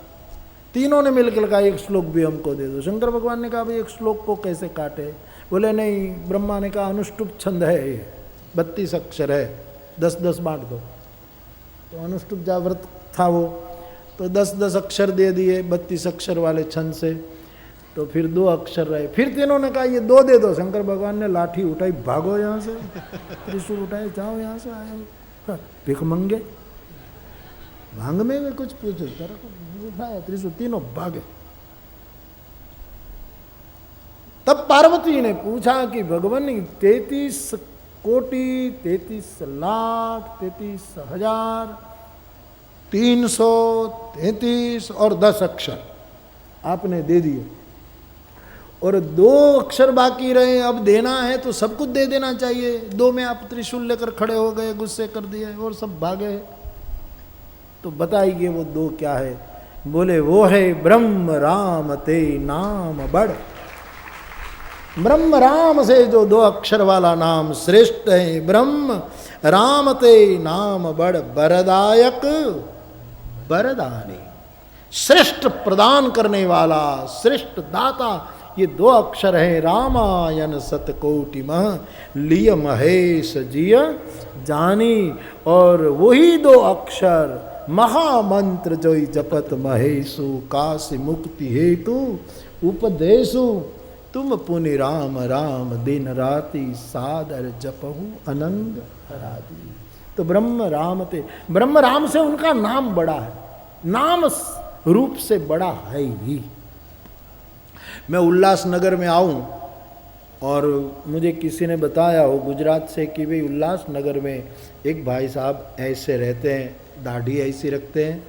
तीनों ने मिलकर कहा एक श्लोक भी हमको दे दो। शंकर भगवान ने कहा भाई एक श्लोक को कैसे काटे? बोले नहीं, ब्रह्मा ने कहा अनुष्टुप छंद है ये, 32 अक्षर है, 10-10 बांट दो। तो अनुष्टुप जाव्रत था वो, तो 10-10 अक्षर दे दिए 32 अक्षर वाले छंद से। तो फिर 2 अक्षर रहे। फिर तीनों ने कहा ये 2 दे दो। शंकर भगवान ने लाठी उठाई, भागो यहाँ से, त्रिशूल उठाए, जाओ यहाँ से, आए भिख मंगे, भांग में भी कुछ पूछो, उठाया त्रिशूल, तीनों भागे। तब पार्वती ने पूछा कि भगवान 33 कोटि 33 लाख 33,000 333 और 10 अक्षर आपने दे दिए, और 2 अक्षर बाकी रहे, अब देना है तो सब कुछ दे देना चाहिए। 2 में आप त्रिशूल लेकर खड़े हो गए, गुस्से कर दिए और सब भागे। तो बताइए वो 2 क्या है? बोले वो है ब्रह्म राम ते नाम बड़। ब्रह्म राम से जो 2 अक्षर वाला नाम श्रेष्ठ है, ब्रह्म राम ते नाम बड़ बरदायक बरदानी, श्रेष्ठ प्रदान करने वाला, श्रेष्ठ दाता। ये 2 अक्षर है, रामायण सतकोटि मह लिय महेश जिय जानी। और वही 2 अक्षर महामंत्र जो जपत महेशु, काशी मुक्ति हेतु उपदेशु, तुम पुनि राम राम दिन राति सादर जपहु अनंग राधि। तो ब्रह्म राम ते, ब्रह्म राम से उनका नाम बड़ा है, नाम रूप से बड़ा है ही। मैं उल्लासनगर में आऊं और मुझे किसी ने बताया हो गुजरात से कि भाई उल्लासनगर में एक भाई साहब ऐसे रहते हैं, दाढ़ी ऐसी रखते हैं,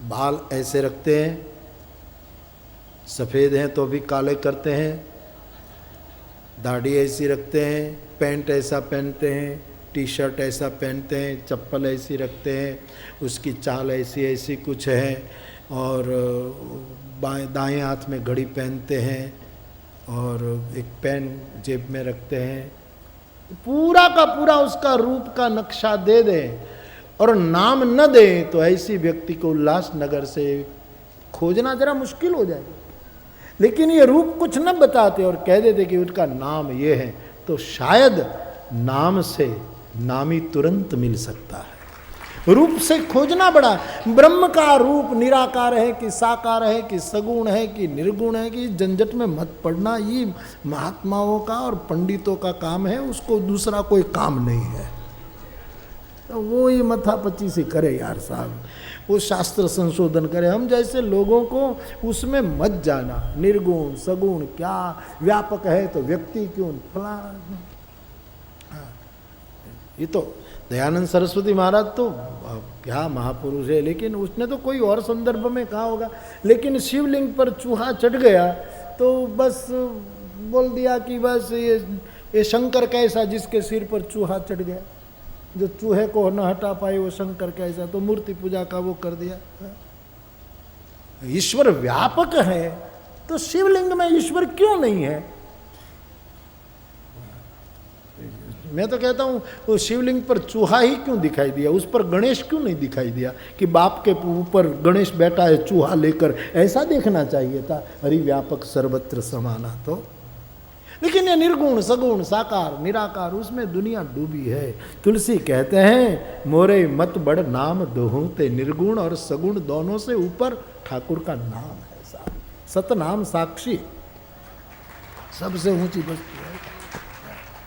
बाल ऐसे रखते हैं, सफ़ेद हैं तो भी काले करते हैं, दाढ़ी ऐसी रखते हैं, पैंट ऐसा पहनते हैं, टी शर्ट ऐसा पहनते हैं, चप्पल ऐसी रखते हैं, उसकी चाल ऐसी ऐसी कुछ है, और दाएं हाथ में घड़ी पहनते हैं और एक पेन जेब में रखते हैं। पूरा का पूरा उसका रूप का नक्शा दे दें और नाम न दें तो ऐसी व्यक्ति को उल्लासनगर से खोजना जरा मुश्किल हो जाएगा। लेकिन ये रूप कुछ न बताते और कह देते कि उनका नाम ये है, तो शायद नाम से नामी तुरंत मिल सकता है। रूप से खोजना बड़ा। ब्रह्म का रूप निराकार है कि साकार है कि सगुण है कि निर्गुण है कि झंझट में मत पड़ना, ये महात्माओं का और पंडितों का काम है, उसको दूसरा कोई काम नहीं है। तो वो ये मथापच्ची से करे यार साहब, वो शास्त्र संशोधन करे। हम जैसे लोगों को उसमें मत जाना, निर्गुण सगुण क्या, व्यापक है तो व्यक्ति क्यों, फला। ये तो दयानंद सरस्वती महाराज तो क्या महापुरुष है, लेकिन उसने तो कोई और संदर्भ में कहा होगा। लेकिन शिवलिंग पर चूहा चढ़ गया तो बस बोल दिया कि बस ये शंकर कैसा जिसके सिर पर चूहा चढ़ गया, जो चूहे को न हटा पाए वो शंकर कैसा, तो मूर्ति पूजा का वो कर दिया। ईश्वर व्यापक है तो शिवलिंग में ईश्वर क्यों नहीं है? मैं तो कहता हूँ वो शिवलिंग पर चूहा ही क्यों दिखाई दिया, उस पर गणेश क्यों नहीं दिखाई दिया कि बाप के ऊपर गणेश बैठा है चूहा लेकर, ऐसा देखना चाहिए था। हरि व्यापक सर्वत्र समाना। तो लेकिन ये निर्गुण सगुण साकार निराकार, उसमें दुनिया डूबी है। तुलसी कहते हैं मोरे मत बड़ नाम दोहूं ते, निर्गुण और सगुण दोनों से ऊपर ठाकुर का नाम है साहब। सतनाम साक्षी सबसे ऊंची वस्तु है,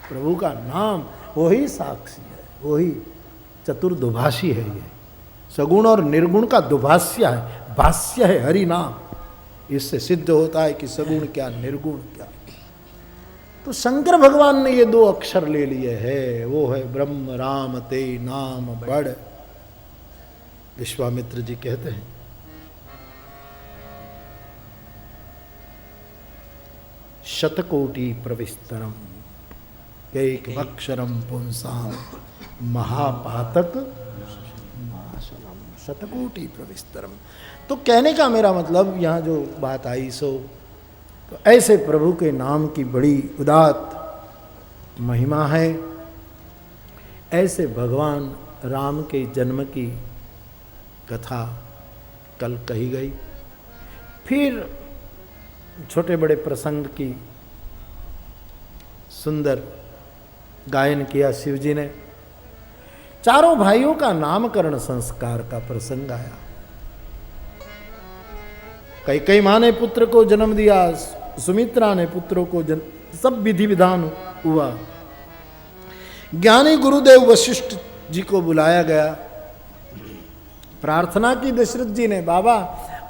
प्रभु का नाम वही साक्षी है, वही चतुर्दुभाषी है। ये सगुण और निर्गुण का दुभाष्य है, भाष्य है हरि नाम। इससे सिद्ध होता है कि सगुण क्या निर्गुण क्या। तो शंकर भगवान ने ये 2 अक्षर ले लिए है, वो है ब्रह्म राम ते नाम बड़। विश्वामित्र जी कहते हैं शतकोटि प्रविस्तरम एक अक्षरम पुंसाम महापातक नाशनम शतकोटि प्रविस्तरम। तो कहने का मेरा मतलब यहाँ जो बात आई सो, तो ऐसे प्रभु के नाम की बड़ी उदात महिमा है। ऐसे भगवान राम के जन्म की कथा कल कही गई। फिर छोटे बड़े प्रसंग की सुंदर गायन किया शिव जी ने। चारों भाइयों का नामकरण संस्कार का प्रसंग आया। कई माँ ने पुत्र को जन्म दिया, सुमित्रा ने पुत्रों को सब विधि विधान हुआ। ज्ञानी गुरुदेव वशिष्ठ जी को बुलाया गया। प्रार्थना की दशरथ जी ने, बाबा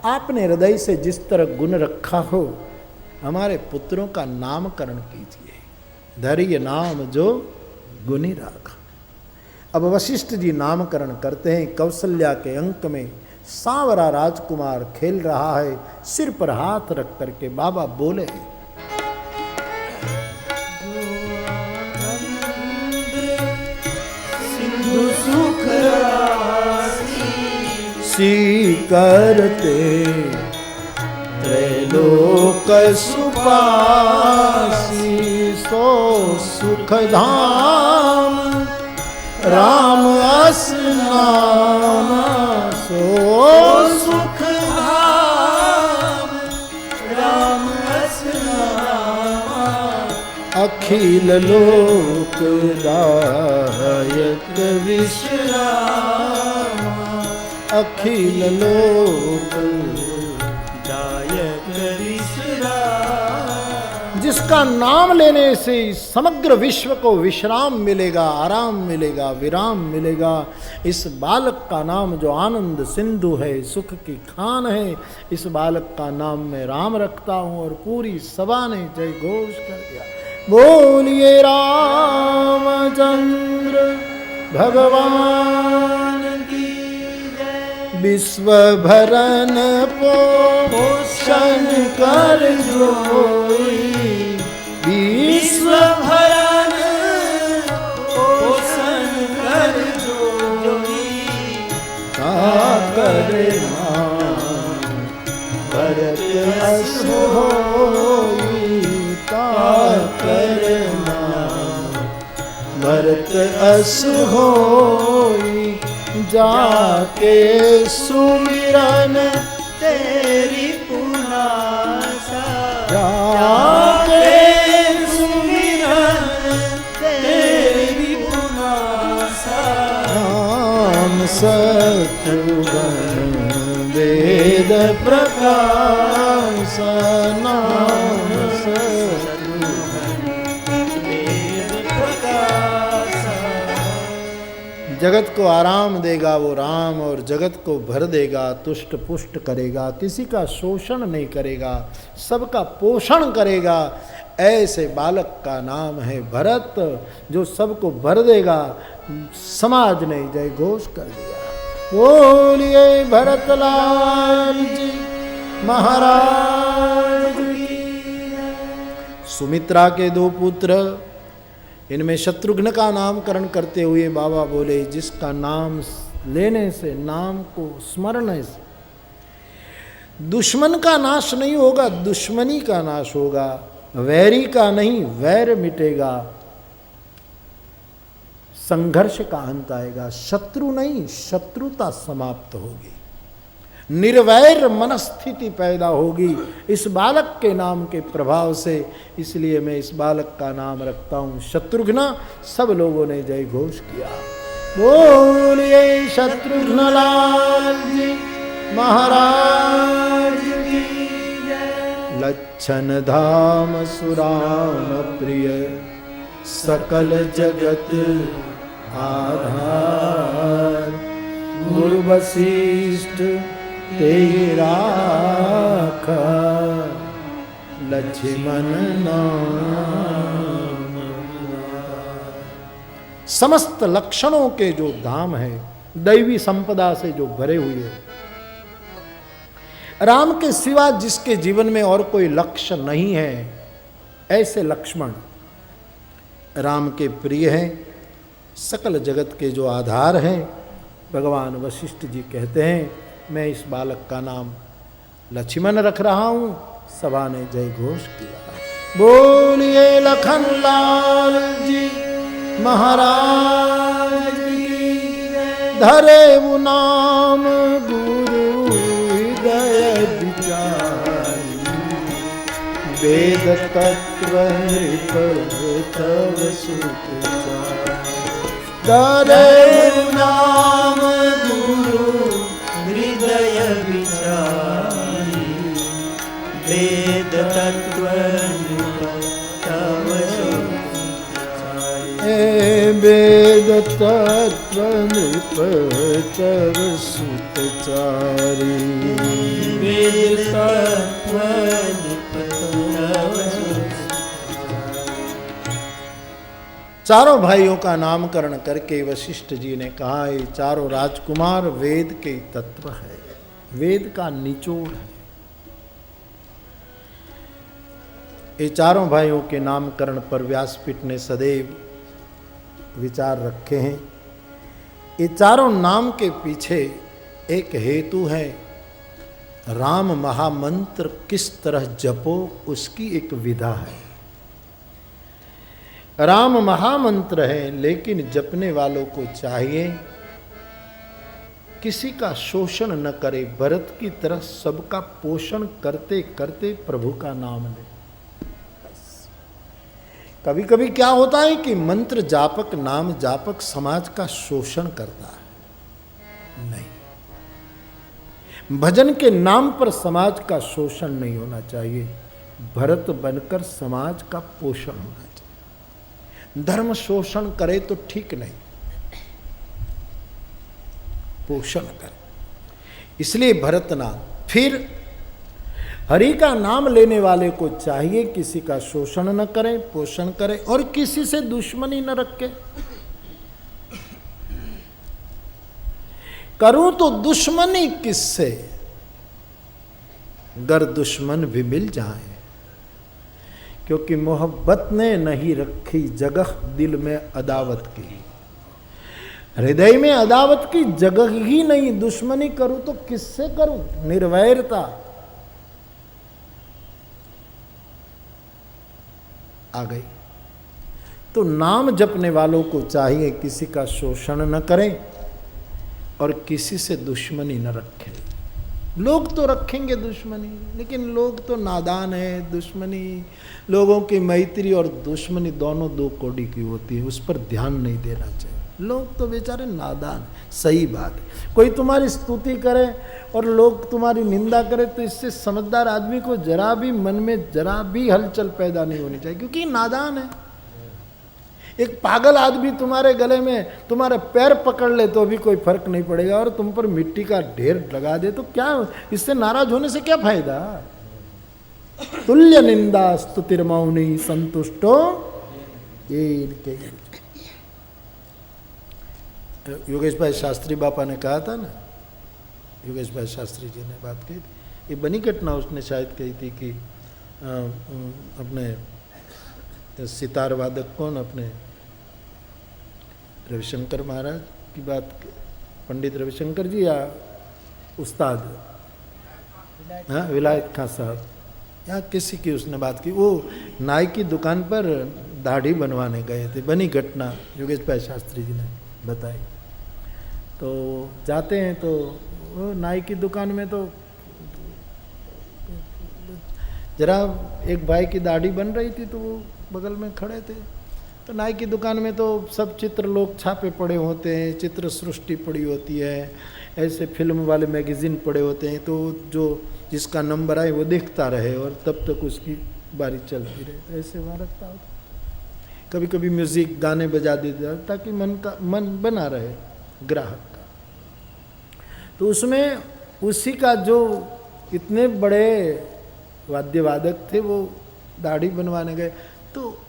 आपने हृदय से जिस तरह गुण रखा हो हमारे पुत्रों का नामकरण कीजिए। धैर्य नाम जो गुणी राखा। अब वशिष्ठ जी नामकरण करते हैं। कौशल्या के अंक में सांवरा राजकुमार खेल रहा है। सिर पर हाथ रख करके बाबा बोले, सिंधु सुख सी करते त्रैलोक सुपासी। सो सुख धाम राम अस नाम। सो सुख धाम राम अस नाम। अखिल लोक दायक विश्राम। अखिल लोक दायक विश्राम। जिसका नाम लेने से समग्र विश्व को विश्राम मिलेगा, आराम मिलेगा, विराम मिलेगा। इस बालक का नाम जो आनंद सिंधु है, सुख की खान है, इस बालक का नाम मैं राम रखता हूं। और पूरी सभा ने जय घोष कर दिया। बोलिए रामचंद्र भगवान की जय। विश्व भरन पोषण कर जोई। विश्व भरन पोषण कर जोई। का करे भरत अस होई। का करे भरत अस होई। जाके सुमिरन तेरी पुनासा। जाके सुमिरन तेरी पुनासा। नाम शत्रुघ्न वेद प्रकाश। नाम जगत को आराम देगा वो राम, और जगत को भर देगा, तुष्ट पुष्ट करेगा, किसी का शोषण नहीं करेगा, सबका पोषण करेगा। ऐसे बालक का नाम है भरत, जो सबको भर देगा। समाज ने जय घोष कर दिया। बोलिए भरत लाल जी महाराज की। सुमित्रा के दो पुत्र, इनमें शत्रुघ्न का नामकरण करते हुए बाबा बोले, जिसका नाम लेने से, नाम को स्मरण से दुश्मन का नाश नहीं होगा, दुश्मनी का नाश होगा। वैरी का नहीं, वैर मिटेगा। संघर्ष का अंत आएगा। शत्रु नहीं, शत्रुता समाप्त होगी। निर्वैर मनस्थिति पैदा होगी इस बालक के नाम के प्रभाव से। इसलिए मैं इस बालक का नाम रखता हूं शत्रुघ्न। सब लोगों ने जय घोष किया। बोलिए शत्रुघ्न लाल जी महाराज की जय। लक्षण धाम सुराम प्रिय सकल जगत आधार। गुरु वशिष्ठ तेरा लक्ष्मण नाम। समस्त लक्षणों के जो धाम है, दैवी संपदा से जो भरे हुए, राम के सिवा जिसके जीवन में और कोई लक्ष्य नहीं है, ऐसे लक्ष्मण राम के प्रिय हैं, सकल जगत के जो आधार हैं। भगवान वशिष्ठ जी कहते हैं, मैं इस बालक का नाम लक्ष्मण रख रहा हूं। सभा ने जय घोष किया। बोलिए लखनलाल जी महाराज की। धरे वो नाम गुरु हृदय विचारी, वेद तत्व नृप तव सुत चारि। धरे वो नाम गुरु हृदय विचारी, वेद तत्व तव वेद तत्व नृप तव सुत चारि। वेद तत्व नृप तव चारों भाइयों का नामकरण करके वशिष्ठ जी ने कहा, ये चारों राजकुमार वेद के तत्व है, वेद का निचोड़ है। ये चारों भाइयों के नामकरण पर व्यासपीठ ने सदैव विचार रखे हैं। ये चारों नाम के पीछे एक हेतु है, राम महामंत्र किस तरह जपो उसकी एक विधा है। राम महामंत्र है, लेकिन जपने वालों को चाहिए किसी का शोषण न करे, भरत की तरह सबका पोषण करते करते प्रभु का नाम ले। कभी कभी क्या होता है कि मंत्र जापक, नाम जापक समाज का शोषण करता है। नहीं, भजन के नाम पर समाज का शोषण नहीं होना चाहिए, भरत बनकर समाज का पोषण होना चाहिए। धर्म शोषण करे तो ठीक नहीं, पोषण करे। इसलिए भरत नाम। फिर हरि का नाम लेने वाले को चाहिए किसी का शोषण न करे, पोषण करे और किसी से दुश्मनी न रखे। करूं तो दुश्मनी किससे, गर दुश्मन भी मिल जाए, क्योंकि मोहब्बत ने नहीं रखी जगह दिल में अदावत की। हृदय में अदावत की जगह ही नहीं, दुश्मनी करूं तो किससे करूं, निर्वैरता आ गई। तो नाम जपने वालों को चाहिए किसी का शोषण न करें और किसी से दुश्मनी न रखें। लोग तो रखेंगे दुश्मनी, लेकिन लोग तो नादान है। दुश्मनी, लोगों की मैत्री और दुश्मनी दोनों दो कौड़ी की होती है, उस पर ध्यान नहीं देना चाहिए। लोग तो बेचारे नादान, सही बात है। कोई तुम्हारी स्तुति करे और लोग तुम्हारी निंदा करे तो इससे समझदार आदमी को जरा भी मन में जरा भी हलचल पैदा नहीं होनी चाहिए, क्योंकि नादान है। एक पागल आदमी तुम्हारे गले में तुम्हारे पैर पकड़ ले तो भी कोई फर्क नहीं पड़ेगा, और तुम पर मिट्टी का ढेर लगा दे तो क्या, इससे नाराज होने से क्या फायदा। तुल्य निंदा स्तुतिर्मौनी संतुष्टो ये। योगेश भाई शास्त्री बापा ने कहा था ना, योगेश भाई शास्त्री जी ने बात कही थी, ये बनी घटना उसने शायद कही थी कि अपने सितार वादक कौन, अपने रविशंकर महाराज की बात, पंडित रविशंकर जी या उस्ताद, हाँ विलायत खां साहब या किसी की उसने बात की। वो नाई की दुकान पर दाढ़ी बनवाने गए थे, बनी घटना योगेश भाई शास्त्री जी ने बताई। तो जाते हैं तो वो नाई की दुकान में तो जरा एक भाई की दाढ़ी बन रही थी, तो वो बगल में खड़े थे। तो नाई की दुकान में तो सब चित्र लोग छापे पड़े होते हैं, चित्र सृष्टि पड़ी होती है, ऐसे फिल्म वाले मैगजीन पड़े होते हैं। तो जो जिसका नंबर आए वो देखता रहे और तब तक उसकी बारी चलती रहे, ऐसे वहाँ रखता होता। कभी कभी म्यूजिक गाने बजा देते ताकि मन बना रहे ग्राहक का। तो उसमें उसी का जो इतने बड़े वाद्यवादक थे वो दाढ़ी बनवाने गए, तो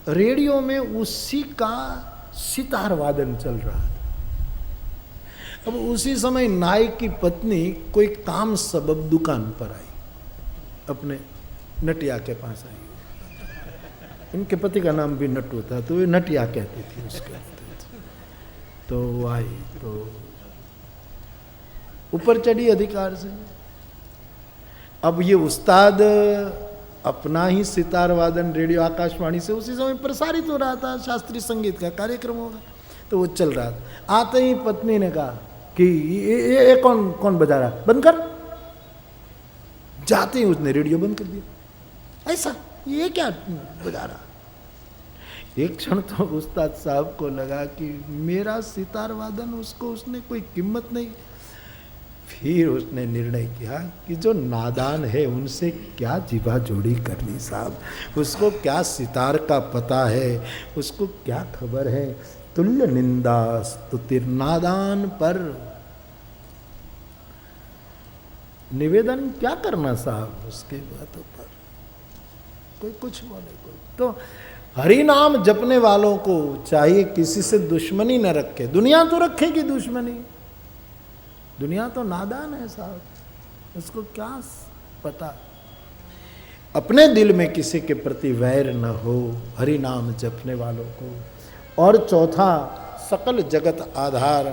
रेडियो में उसी का सितार वादन चल रहा था। अब उसी समय नाई की पत्नी कोई काम सबब दुकान पर आई, अपने नटिया के पास आई। उनके पति का नाम भी नटू था, तो वे नटिया कहती थी उसके। तो वो आई तो ऊपर चढ़ी अधिकार से। अब ये उस्ताद अपना ही सितार वादन रेडियो आकाशवाणी से उसी समय प्रसारित हो रहा था, शास्त्रीय संगीत का कार्यक्रम होगा, तो वो चल रहा था। आते ही पत्नी ने कहा कि ये कौन कौन बजा रहा, बंद कर। जाते ही उसने रेडियो बंद कर दिया। ऐसा ये क्या बजा रहा। एक क्षण तो उस्ताद साहब को लगा कि मेरा सितार वादन उसको उसने कोई कीमत नहीं। फिर उसने निर्णय किया कि जो नादान है उनसे क्या जीवा जोड़ी करनी साहब, उसको क्या सितार का पता है, उसको क्या खबर है। तुल्य निंदा स्तुतिर नादान पर। निवेदन क्या करना साहब उसके बातों पर, कोई कुछ बोले कोई। तो हरि नाम जपने वालों को चाहिए किसी से दुश्मनी न रखे। दुनिया तो रखेगी दुश्मनी, दुनिया तो नादान है साहब, उसको क्या पता। अपने दिल में किसी के प्रति वैर न हो हरि नाम जपने वालों को। और चौथा, सकल जगत आधार,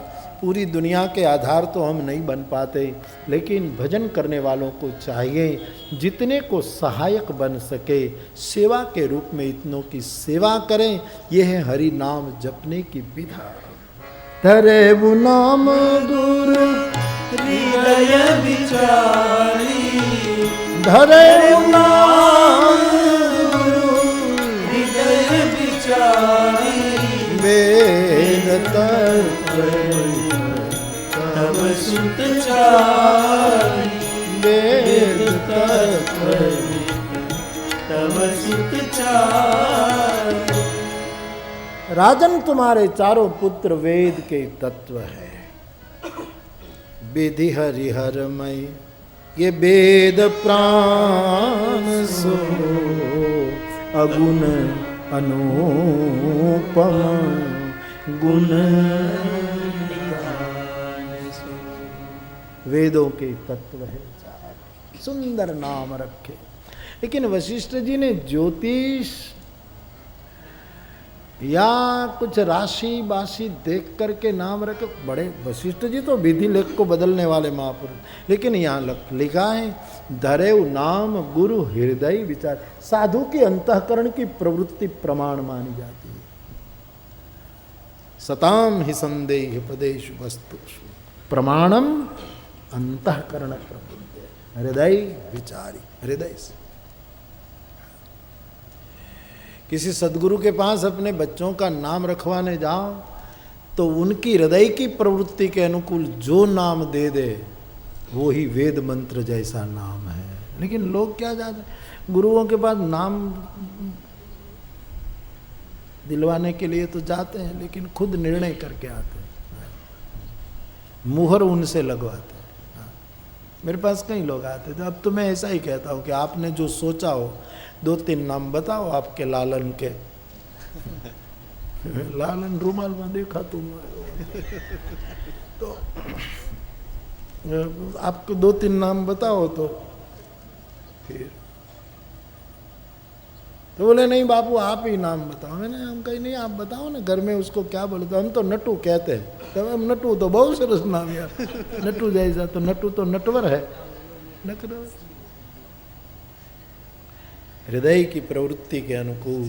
पूरी दुनिया के आधार तो हम नहीं बन पाते, लेकिन भजन करने वालों को चाहिए जितने को सहायक बन सके सेवा के रूप में इतनों की सेवा करें। यह है हरि नाम जपने की विधा। धरे वो नाम गुरु हृदय विचारी, धरे वो नाम गुरु हृदय विचारी, वेद तत्व तब सुत चारी, वेद तत्व तब सुत चारी। राजन तुम्हारे चारों पुत्र वेद के तत्व है। विधि हरिहरमय ये वेद प्राण सो, अगुण अनुपम गुण वेदों के तत्व है चार। सुंदर नाम रखे। लेकिन वशिष्ठ जी ने ज्योतिष या कुछ राशि बाशी देख करके नाम रखे। बड़े वशिष्ठ जी तो विधि लेख को बदलने वाले महापुरुष, लेकिन यहाँ लिखा है धरेव नाम गुरु हृदय विचार। साधु के अंतःकरण की प्रवृत्ति प्रमाण मानी जाती है। सताम ही संदेह प्रदेश वस्तु प्रमाणम अंतःकरण प्रवृत्ति, हृदय विचारी। हृदय से किसी सदगुरु के पास अपने बच्चों का नाम रखवाने जाओ तो उनकी हृदय की प्रवृत्ति के अनुकूल जो नाम दे दे वो ही वेद मंत्र जैसा नाम है। लेकिन लोग क्या जाते गुरुओं के पास नाम दिलवाने के लिए तो जाते हैं, लेकिन खुद निर्णय करके आते हैं, मुहर उनसे लगवाते हैं। मेरे पास कई लोग आते थे। अब तो मैं ऐसा ही कहता हूँ कि आपने जो सोचा हो 2-3 नाम बताओ आपके लालन के। लालन रूमाल में देखा तुम तो आपको 2-3 नाम बताओ तो फिर तो बोले नहीं बापू आप ही नाम बताओ। मैंने हम कहीं नहीं आप बताओ ना, घर में उसको क्या बोले तो हम तो नटू कहते हैं। तो हम नटू तो बहुत सरस नाम यार, नटू जैसा। तो नटू तो नटवर है, नटवर। हृदय की प्रवृत्ति के अनुकूल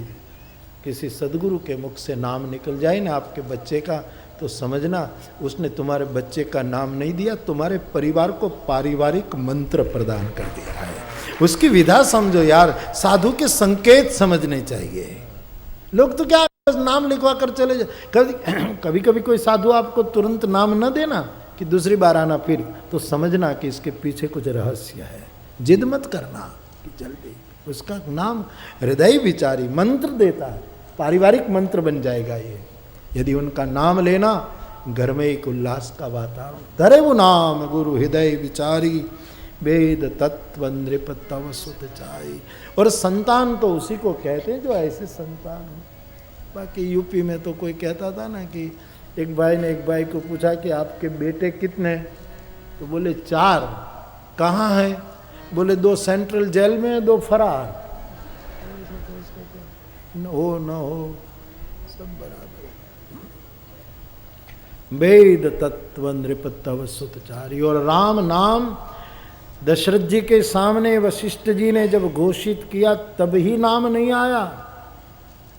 किसी सदगुरु के मुख से नाम निकल जाए ना आपके बच्चे का, तो समझना उसने तुम्हारे बच्चे का नाम नहीं दिया, तुम्हारे परिवार को पारिवारिक मंत्र प्रदान कर दिया है। उसकी विधा समझो यार, साधु के संकेत समझने चाहिए। लोग तो क्या नाम लिखवा कर चले जाए। कभी कभी कोई साधु आपको तुरंत नाम न देना कि दूसरी बार आना, फिर तो समझना कि इसके पीछे कुछ रहस्य है। जिद मत करना कि जल्दी। उसका नाम हृदय विचारी मंत्र देता है, पारिवारिक मंत्र बन जाएगा ये यदि उनका नाम लेना। घर में एक उल्लास का वातावरण। धरे वो नाम गुरु हृदय विचारी, वेद तत्व नृप तव सुत चाई। और संतान तो उसी को कहते हैं जो ऐसे संतान हो। बाकी यूपी में तो कोई कहता था ना कि एक भाई ने एक भाई को पूछा कि आपके बेटे कितने, तो बोले 4। कहाँ हैं? बोले 2 सेंट्रल जेल में, 2 फरार। न हो सब बराबर। वेद तत्व नृप तव सुत चारी। और राम नाम दशरथ जी के सामने वशिष्ठ जी ने जब घोषित किया तब ही नाम नहीं आया।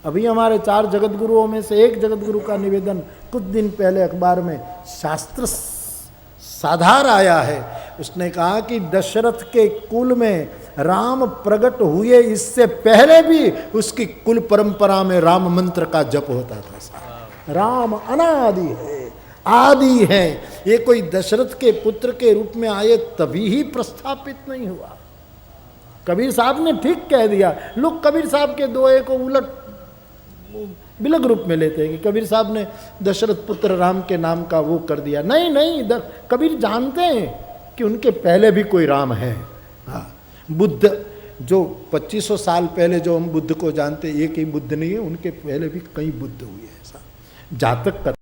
अभी हमारे 4 जगत गुरुओं में से एक जगत गुरु का निवेदन कुछ दिन पहले अखबार में शास्त्र साधार आया है। उसने कहा कि दशरथ के कुल में राम प्रकट हुए इससे पहले भी उसकी कुल परंपरा में राम मंत्र का जप होता था। राम अनादि है, आदि है। ये कोई दशरथ के पुत्र के रूप में आए तभी ही प्रस्थापित नहीं हुआ। कबीर साहब ने ठीक कह दिया। लोग कबीर साहब के दोहे को उलट बिलग रूप में लेते हैं कि कबीर साहब ने दशरथ पुत्र राम के नाम का वो कर दिया। नहीं नहीं, कबीर जानते हैं कि उनके पहले भी कोई राम है। हाँ, बुद्ध जो 2500 साल पहले जो हम बुद्ध को जानते, एक ही बुद्ध नहीं है, उनके पहले भी कई बुद्ध हुए। ऐसा जातक